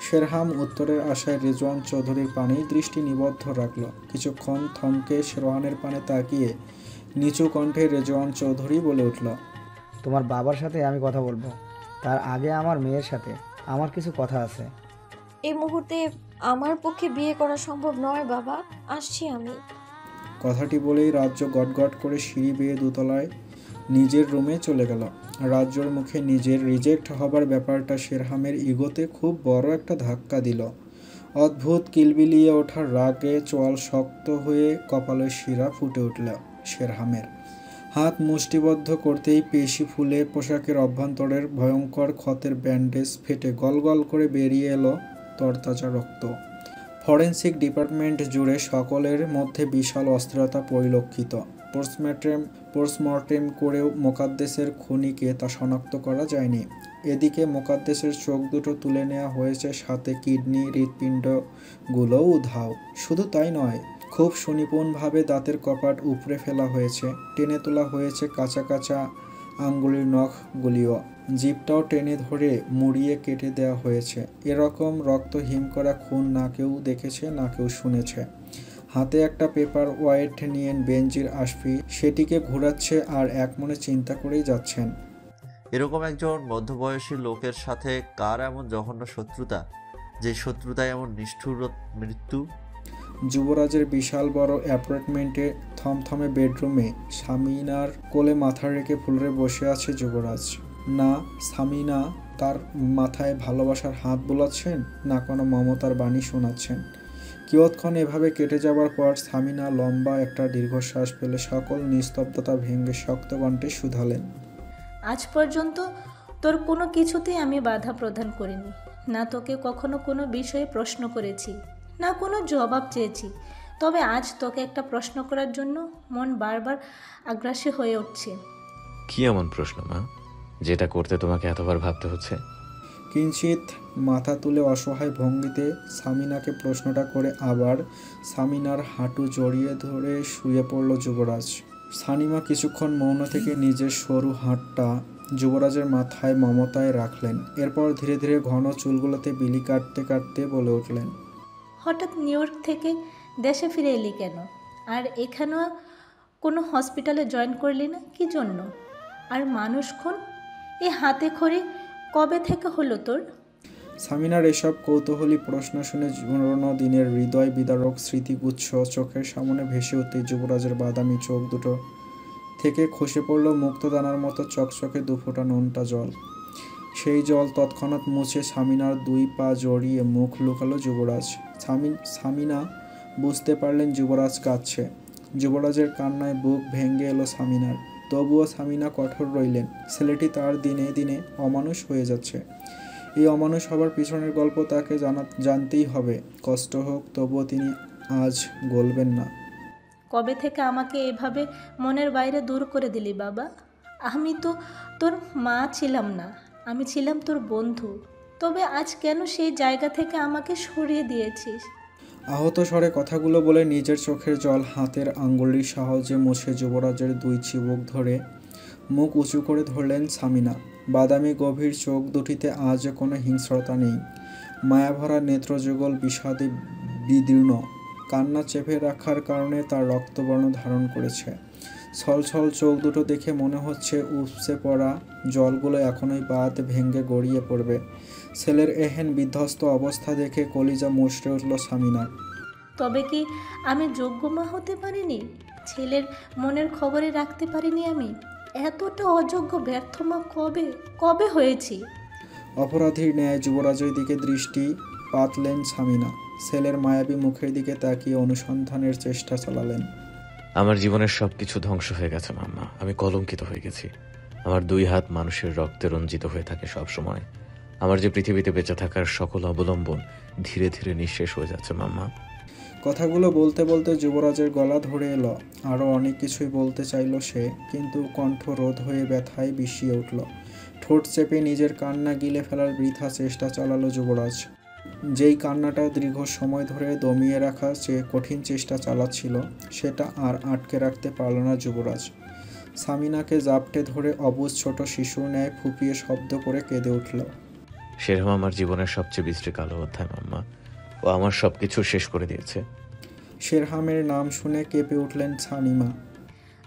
শেরহাম উত্তরের আশায় রেজওয়ান চৌধুরীর পানেই দৃষ্টি নিবদ্ধ রাখল। কিছুক্ষণ থমকে শেরওয়ানের পানে তাকিয়ে নিচু কণ্ঠে রেজওয়ান চৌধুরী বলে উঠল,
তোমার বাবার সাথে আমি কথা বলবো, তার আগে আমার মেয়ের সাথে আমার কিছু কথা আছে।
এই মুহূর্তে আমার পক্ষে বিয়ে করা সম্ভব নয় বাবা, আসছি আমি।
কথাটি বলেই রাজ্য গটগট করে সিঁড়ি বেয়ে দোতলায় নিজের রুমে চলে গেল। রাজ্যর মুখে নিজের রিজেক্ট হবার ব্যাপারটা শেরহামের ইগোতে খুব বড় একটা ধাক্কা দিল। অদ্ভুত কিলবিলিয়ে ওঠার রাগে চোয়াল শক্ত হয়ে কপালের শিরা ফুটে উঠল শেরহামের। হাত মুষ্টিবদ্ধ করতেই পেশি ফুলে পোশাকের অভ্যন্তরের ভয়ঙ্কর ক্ষতের ব্যান্ডেজ ফেটে গলগল করে বেরিয়ে এলো তরতাজা রক্ত। ফরেন্সিক ডিপার্টমেন্ট জুড়ে সকলের মধ্যে বিশাল অস্থিরতা পরিলক্ষিত। পোস্টমর্টেম করেও মোকাদ্দেসের খুনিকে তা শনাক্ত করা যায়নি। এদিকে মোকাদ্দেসের চোখ দুটো তুলে নেওয়া হয়েছে, সাথে কিডনি হৃৎপিণ্ডগুলোও উধাও। শুধু তাই নয়, খুব সুনিপুণভাবে দাঁতের কপাট উপড়ে ফেলা হয়েছে, টেনে তোলা হয়েছে কাঁচা কাঁচা আঙ্গুলির নখগুলিও। জিভটাও টেনে ধরে মুড়িয়ে কেটে দেওয়া হয়েছে। এরকম রক্ত হিম করা খুন না কেউ দেখেছে না কেউ শুনেছে। হাতে একটা পেপার ওয়েট নিয়ে বেনজির আশফি সেটিকে ঘোরাচ্ছে আর একমনে চিন্তা করেই যাচ্ছেন,
এরকম একজন মধ্যবয়সী লোকের সাথে কার এমন জঘন্য শত্রুতা, যে শত্রুতায় এমন নিষ্ঠুর মৃত্যু।
যুবরাজের বিশাল বড় অ্যাপার্টমেন্টে থমথমে বেডরুমে সামিনার কোলে মাথা রেখে ফুলরে বসে আছে যুবরাজ। না সামিনা তার মাথায় ভালোবাসার হাত বোলাচ্ছেন, না কোনো মমতার বাণী শোনাচ্ছেন। কিয়ৎক্ষণ এভাবে কেটে যাবার পর সামিনা লম্বা একটা দীর্ঘশ্বাস ফেলে সকল নিস্তব্ধতা ভেঙে শক্ত কণ্ঠে শুধালেন,
আজ পর্যন্ত তোর কোনো কিছুতেই আমি বাধা প্রদান করিনি। না তোকে কখনো কোনো বিষয়ে প্রশ্ন করেছি, না কোনো জবাব চেয়েছি। তবে আজ তোকে একটা প্রশ্ন করার জন্য মন বারবার আগ্রাসী হয়ে উঠছে।
কি এমন প্রশ্ন মা, যেটা করতে তোমাকে এতবার ভাবতে হচ্ছে?
কিঞ্চিত মাথা তুলে অসহায় ভঙ্গিতে সামিনাকে প্রশ্নটা করে আবার সামিনার হাঁটু জড়িয়ে ধরে শুয়ে পড়ল যুবরাজ। সানিমা কিছুক্ষণ মৌন থেকে নিজের সরু হাতটা যুবরাজের মাথায় মমতায় রাখলেন। এরপর ধীরে ধীরে ঘন চুলগুলোতে বিলি কাটতে কাটতে বলে উঠলেন,
হঠাৎ নিউ ইয়র্ক থেকে দেশে ফিরে এলি কেন? আর এখানেও কোনো হসপিটালে জয়েন করলি না কি জন্য? আর মানুষ খুন এ হাতে খড়ি কবে থেকে হলো তোর?
সামিনার এসব কৌতূহলী প্রশ্ন শুনে পুরনো দিনের হৃদয় বিদারক স্মৃতিগুচ্ছ চোখের সামনে ভেসে উঠতে যুবরাজের বাদামি চোখ দুটো থেকে খসে পড়ল মুক্তদানার মতো চকচকে দুফোঁটা নোনতা জল। সেই জল তৎক্ষণাৎ মুছে সামিনার 2 পা জড়িয়ে মুখ লুকালো যুবরাজ। সামিনা বুঝতে পারলেন যুবরাজ কাঁদছে। যুবরাজের কান্নায় বুক ভেঙে এলো সামিনার। তবুও সামিনা কঠোর রইলেন। ছেলেটি তার দিনে দিনে অমানুষ হয়ে যাচ্ছে। এই অমানুষ হবার পিছনের গল্প তাকে জানতেই হবে। কষ্ট হোক, তবুও তিনি আজ গলবেন না।
কবে থেকে আমাকে এভাবে মনের বাইরে দূর করে দিলি বাবা? আমি তো তোর মা ছিলাম না, আমি ছিলাম তোর বন্ধু। তবে আজ কেন সেই জায়গা থেকে আমাকে সরিয়ে দিয়েছিস?
আহত স্বরে কথাগুলো বলে নিজের চোখের জল হাতের আঙ্গুলির সাহায্যে মুছে যুবরাজের দুই চিবুক ধরে মুখ উঁচু করে ধরলেন সামিনা। বাদামি গভীর চোখ দুটিতে আজও কোনো হিংস্রতা নেই। মায়াভরা নেত্রযুগল বিষাদে বিদীর্ণ। কান্না চেপে রাখার কারণে তার রক্তবর্ণ ধারণ করেছে। ছলছল চোখ দুটো দেখে মনে হচ্ছে উপচে পড়া জলগুলো এখনই বাদ ভেঙে গড়িয়ে পড়বে। ছেলের এহেন বিধ্বস্ত অবস্থা দেখে কলিজা মুচড়ে উঠল সামিনার।
তবে কি আমি যোগ্য মা হতে পারিনি? ছেলের মনের খবরে রাখতে পারিনি আমি? এতটা অযোগ্য ব্যর্থ মা কবে হয়েছি?
অপরাধীর ন্যায় যুবরাজের দিকে দৃষ্টি পাতলেন সামিনা। ছেলের মায়াবী মুখের দিকে তাকিয়ে অনুসন্ধানের চেষ্টা চালালেন।
আমার জীবনের সবকিছু ধ্বংস হয়ে গেছে মাম্মা। আমি কলঙ্কিত হয়ে গেছি। আমার দুই হাত মানুষের রক্তে রঞ্জিত হয়ে থাকে সব সময়। আমার যে পৃথিবীতে বেঁচে থাকার সকল অবলম্বন ধীরে ধীরে নিঃশেষ হয়ে যাচ্ছে মাম্মা।
কথাগুলো বলতে বলতে যুবরাজের গলা ধরে এলো। আরও অনেক কিছুই বলতে চাইল সে, কিন্তু কণ্ঠ রোধ হয়ে ব্যথায় বিষিয়ে উঠল। ঠোঁট চেপে নিজের কান্না গিলে ফেলার বৃথা চেষ্টা চালালো যুবরাজ। যেই কান্নাটা দীর্ঘ সময় ধরে দমিয়ে রাখার চেয়ে কঠিন চেষ্টা চালাচ্ছিল, সেটা আর আটকে রাখতে পারল না যুবরাজ। সামিনাকে জাপটে ধরে অবুঝ ছোট শিশুর ন্যায় ফুপিয়ে শব্দ করে কেঁদে উঠল।
শেরহাম আমার জীবনের সবচেয়ে বিশ্রী কালো অধ্যায় মাম্মা। ও আমার সবকিছু শেষ করে দিয়েছে।
শেরহামের নাম শুনে কেঁপে উঠলেন সানিমা।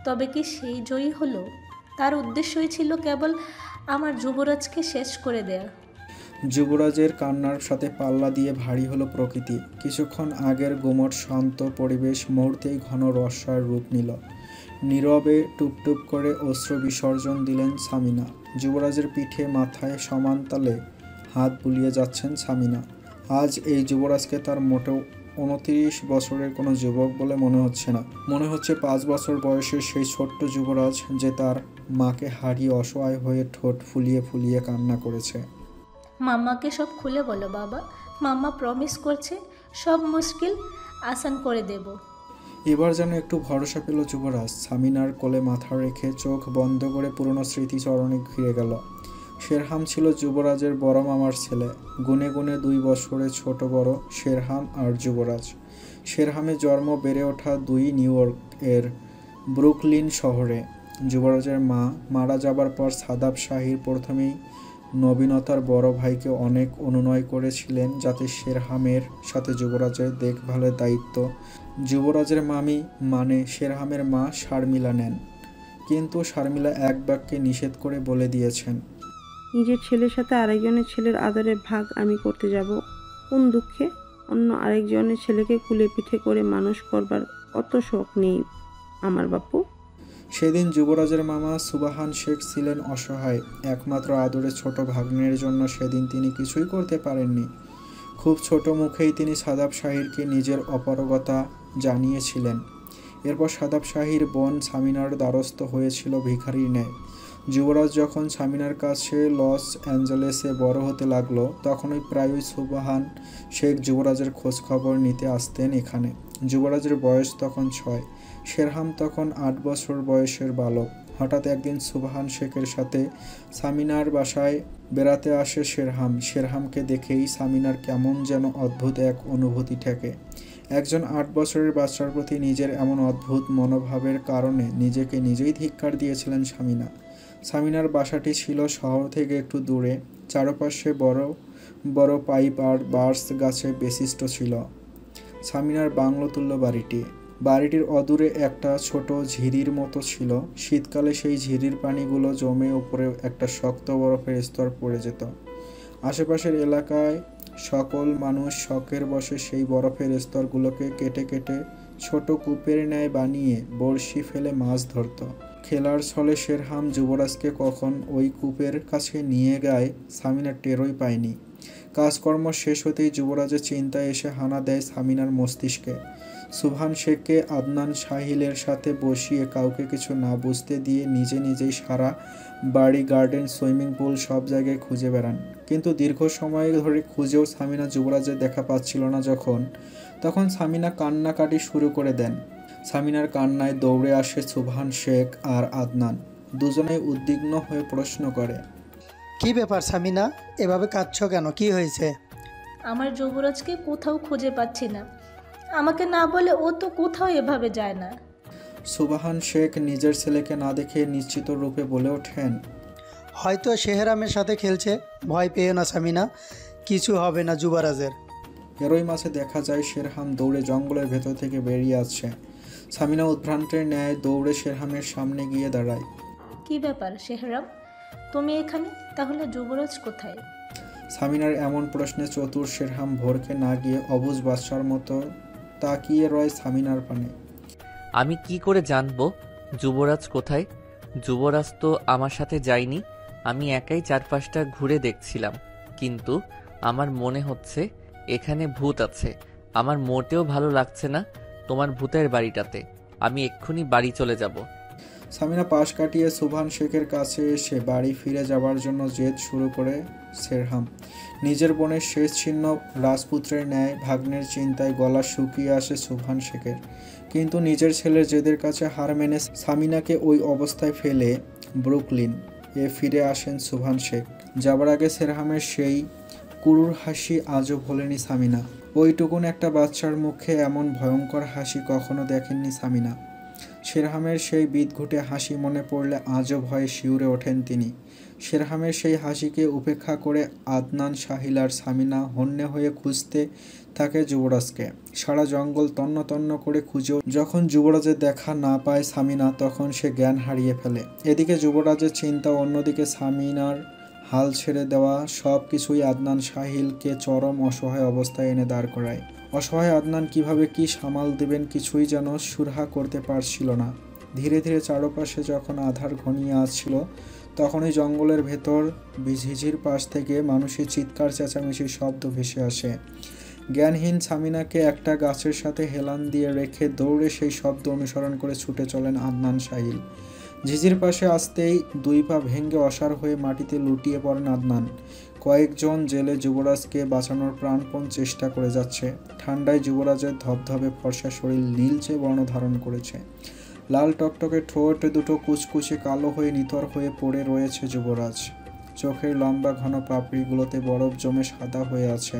তবে কি সেই জয়ী হলো? তার উদ্দেশ্যই ছিল কেবল আমার যুবরাজকে শেষ করে দেয়া।
যুবরাজের কান্নার সাথে পাল্লা দিয়ে ভারী হলো প্রকৃতি। কিছুক্ষণ আগের গুমট শান্ত পরিবেশ মুহূর্তেই ঘন রসার রূপ নিল। নীরবে টুপটুপ করে অশ্রু বিসর্জন দিলেন সামিনা। যুবরাজের পিঠে মাথায় সমান তালে হাত বুলিয়ে যাচ্ছেন সামিনা। আজ এই যুবরাজকে তার মোটেও 29 বছরের কোনো যুবক বলে মনে হচ্ছে না। মনে হচ্ছে 5 বছর বয়সের সেই ছোট্ট যুবরাজ, যে তার মাকে হারিয়ে অসহায় হয়ে ঠোঁট ফুলিয়ে ফুলিয়ে কান্না করেছে।
মাম্মাকে সব খুলে বলো বাবা। মাম্মা প্রমিস করছে সব মুশকিল আসান করে দেব।
এবার যেন একটু ভরসা পেল যুবরাজ। সামিনার কোলে মাথা রেখে চোখ বন্ধ করে পুরনো স্মৃতিচরণে ঘিরে গেল। শেরহাম ছিল যুবরাজের বড় মামার ছেলে। গুনে গুনে 2 বছরে ছোট বড় শেরহাম আর যুবরাজ। শেরহামে জন্ম, বেড়ে ওঠা 2 নিউ ইয়র্কের ব্রুকলিন শহরে। যুবরাজের মা মারা যাবার পর সাদাব শাহির প্রথমেই নবীনতার বড় ভাইকে অনেক অনুনয় করেছিলেন যাতে শেরহামের সাথে যুবরাজের দেখভালের দায়িত্ব যুবরাজের মামি মানে শেরহামের মা শারমিলা নেন। কিন্তু শারমিলা এক বাক্যে নিষেধ করে বলে দিয়েছেন,
নিজের ছেলের সাথে আরেকজনের ছেলের আদরের ভাগ আমি করতে যাব কোন দুঃখে? অন্য আরেকজনের ছেলেকে কুলে পিঠে করে মানুষ করবার অত শখ নেই আমার বাপু।
সেদিন যুবরাজের মামা সুবাহান শেখ ছিলেন অসহায়। একমাত্র আদরের ছোট ভাগ্নের জন্য সেদিন তিনি কিছুই করতে পারেননি। খুব ছোট মুখেই তিনি সাদাব শাহিরকে নিজের অপারগতা জানিয়েছিলেন। এরপর সাদাব শাহির বোন সামিনার দ্বারস্থ হয়েছিল ভিখারির ন্যায়। যুবরাজ যখন সামিনার কাছে লস অ্যাঞ্জেলেসে বড় হতে লাগলো, তখনই প্রায়ই সুবাহান শেখ যুবরাজের খোঁজখবর নিতে আসতেন এখানে। যুবরাজের বয়স তখন 6, শেরহাম তখন 8 বছর বয়সের বালক। হঠাৎ একদিন সুবাহান শেখের সাথে সামিনার বাসায় বেড়াতে আসে শেরহাম। শেরহামকে দেখেই সামিনার কেমন যেন অদ্ভুত এক অনুভূতি ঠেকে। একজন 8 বছরের বাচ্চার প্রতি নিজের এমন অদ্ভুত মনোভাবের কারণে নিজেকে নিজেই ধিক্কার দিয়েছিলেন সামিনা। সামিনার বাসাটি ছিল শহর থেকে একটু দূরে। চারপাশে বড় বড় পাইপ আর বার্স গাছে বেষ্টিত ছিল সামিনার বাংলোতুল্য বাড়িটির অদূরে একটা ছোট ঝিরির মতো ছিল। শীতকালে সেই ঝিরির পানিগুলো জমে উপরে একটা শক্ত বরফের স্তর পড়ে যেত। আশেপাশের এলাকায় সকল মানুষ শখের বসে সেই বরফের স্তরগুলোকে কেটে কেটে ছোট কূপের ন্যায় বানিয়ে বড়শি ফেলে মাছ ধরত। খেলার ছলে শেরহাম যুবরাজকে কখন ওই কূপের কাছে নিয়ে গায় সামিনা টেরই পায়নি। কাজকর্ম শেষ হতেই যুবরাজের চিন্তায় এসে হানা দেয় সামিনার মস্তিষ্কে। সুবহান শেখকে আদনান সাহিলের সাথে বসিয়ে কাউকে কিছু না বুঝতে দিয়ে নিজে নিজেই সারা বাড়ি, গার্ডেন, সুইমিং পুল সব জায়গায় খুঁজে বেড়ান। কিন্তু দীর্ঘ সময় ধরে খুঁজেও সামিনা যুবরাজের দেখা পাচ্ছিল না তখন সামিনা কান্নাকাটি শুরু করে দেন। সামিনার কান্নায় দৌড়ে আসে সুবহান শেখ আর আদনান। দুজনেই উদ্বিগ্ন হয়ে প্রশ্ন করে,
কি ব্যাপার সামিনা, এভাবে কাঁদছো কেন? কি হয়েছে?
আমার যুবরাজকে কোথাও খুঁজে পাচ্ছি না। আমাকে না বলে ও তো কোথাও এভাবে যায় না।
সুবহান শেখ নিজের ছেলেকে না দেখে নিশ্চিত রূপে বলে ওঠেন,
হয়তো শেহরামের সাথে খেলছে। ভয় পেও না সামিনা, কিছু হবে না যুবরাজের।
এরই মাঝে দেখা যায় শেরহাম দৌড়ে জঙ্গলের ভেতর থেকে বেরিয়ে আসছে। সামিনা উদ্ভ্রান্তের ন্যায় দৌড়ে শেরহামের সামনে গিয়ে দাঁড়ায়।
কি ব্যাপার শেহরাম, তুমি এখানে? তাহলে যুবরাজ কোথায়?
সামিনার এমন প্রশ্নে চতুর শেরহাম ভোরকে না গিয়ে অবুঝ বাদশার মতো তাকিয়ে রয় সামিনার পানে।
আমি কি করে জানবো যুবরাজ কোথায়? যুবরাজ তো আমার সাথে যায়নি। আমি একাই চারপাশটা ঘুরে দেখছিলাম, কিন্তু আমার মনে হচ্ছে এখানে ভূত আছে। আমার মোটেও ভালো লাগছে না তোমার ভূতের বাড়িটাতে। আমি এক্ষুনি বাড়ি চলে যাব।
সামিনা পাশ কাটিয়ে সুবহান শেখের কাছে এসে বাড়ি ফিরে যাবার জন্য জেদ শুরু করে শেরহাম। নিজের বোনের শেষ ছিন্ন রাজপুত্রের ন্যায় ভাগ্নের চিন্তায় গলা শুকিয়ে আসে সুবহান শেখের। কিন্তু নিজের ছেলের জেদের কাছে হার মেনে সামিনাকে ওই অবস্থায় ফেলে ব্রুকলিন এ ফিরে আসেন সুবহান শেখ। যাবার আগে শেরহামের সেই কুরুর হাসি আজও ভোলেনি সামিনা। ওইটুকুন একটা বাচ্চার মুখে এমন ভয়ঙ্কর হাসি কখনো দেখেননি সামিনা। শেরহামের সেই বিদঘুটে হাসি মনে পড়লে আজও ভয়ে শিউরে ওঠেন তিনি। শেরহামের সেই হাসিকে উপেক্ষা করে আদনান, সাহিল আর সামিনা হন্যে হয়ে খুঁজতে থাকে যুবরাজকে। সারা জঙ্গল তন্ন তন্ন করে খুঁজেও যখন যুবরাজের দেখা না পায় সামিনা, তখন সে জ্ঞান হারিয়ে ফেলে। এদিকে যুবরাজের চিন্তা, অন্যদিকে সামিনার হাল ছেড়ে দেওয়া সব কিছুই আদনান সাহিলকে চরম অসহায় অবস্থায় এনে দাঁড় করায়। অসহায় আদনান কিভাবে কি সামাল দেবেন কিছুই যেন সুরাহা করতে পারছিল না। ধীরে ধীরে চারপাশে যখন আধার ঘনিয়ে আসছিল, তখনই জঙ্গলের ভেতর ঝিঝির পাশ থেকে মানুষের চিৎকার চেঁচামেচির শব্দ ভেসে আসে। জ্ঞানহীন সামিনাকে একটা গাছের সাথে হেলান দিয়ে রেখে দৌড়ে সেই শব্দ অনুসরণ করে ছুটে চলেন আদনান সাহিল। ঝিঝির পাশে আসতেই দুই পা ভেঙে অসাড় হয়ে মাটিতে লুটিয়ে পড়েন আদনান। কয়েকজন জেলে যুবরাজকে বাঁচানোর প্রাণপণ চেষ্টা করে যাচ্ছে। ঠান্ডায় যুবরাজের ধবধবে ফর্সা শরীর নীলচে বর্ণ ধারণ করেছে। লাল টকটকে ঠোঁট দুটো কুচকুচে কালো হয়ে নিথর হয়ে পড়ে রয়েছে যুবরাজ। চোখের লম্বা ঘন পাপড়িগুলোতে বরফ জমে সাদা হয়ে আছে।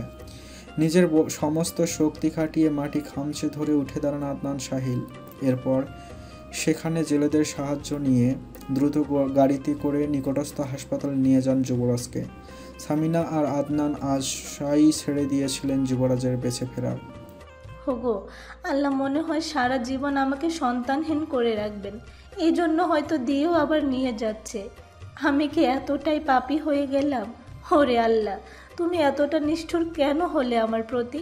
নিজের সমস্ত শক্তি খাটিয়ে মাটি খামচে ধরে উঠে দাঁড়ান আদনান সাহিল। এরপর সেখানে জেলেদের সাহায্য নিয়ে দ্রুত গাড়িতে করে নিকটস্থ হাসপাতালে নিয়ে যান যুবরাজকে। সামিনা আর আদনান আশাই ছেড়ে দিয়েছিলেন যুবরাজের বেঁচে ফেরার।
হোগো, আল্লাহ মনে হয় সারা জীবন আমাকে সন্তানহীন করে রাখবেন, এই জন্য হয়তো দিয়েও আবার নিয়ে যাচ্ছে। আমি কি এতটাই পাপী হয়ে গেলাম? ওরে আল্লাহ, তুমি এতটা নিষ্ঠুর কেন হলে আমার প্রতি?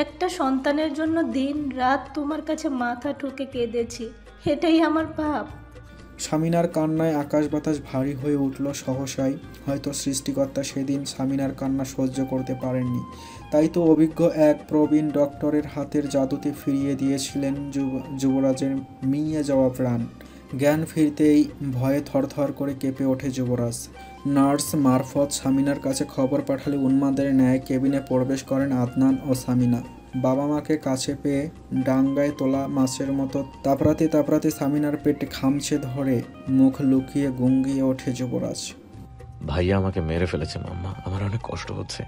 একটা সন্তানের জন্য দিন রাত তোমার কাছে মাথা ঠুকে কেঁদেছি, এটাই আমার পাপ।
সামিনার কান্নায় আকাশ বাতাস ভারী হয়ে উঠল সহসাই। হয়তো সৃষ্টিকর্তা সেদিন সামিনার কান্না সহ্য করতে পারেননি, তাই তো অভিজ্ঞ এক প্রবীণ ডক্টরের হাতের জাদুতে ফিরিয়ে দিয়েছিলেন যুবরাজের মিয়ে যাওয়া প্রাণ। জ্ঞান ফিরতেই ভয়ে থরথর করে কেঁপে ওঠে যুবরাজ। নার্স মারফত সামিনার কাছে খবর পাঠালে উন্মাদের ন্যায় কেবিনে প্রবেশ করেন আদনান ও সামিনা। বাবা মাকে কাছে পেয়ে ডাঙ্গায় তোলা মাছের মতো তাপরাতে সামিনার পেটে খামচে ধরে মুখ লুকিয়ে গুঙ্গিয়ে ওঠে যুবরাজ।
ভাইয়া আমাকে মেরে ফেলেছে মাম্মা, আমার অনেক কষ্ট হচ্ছে।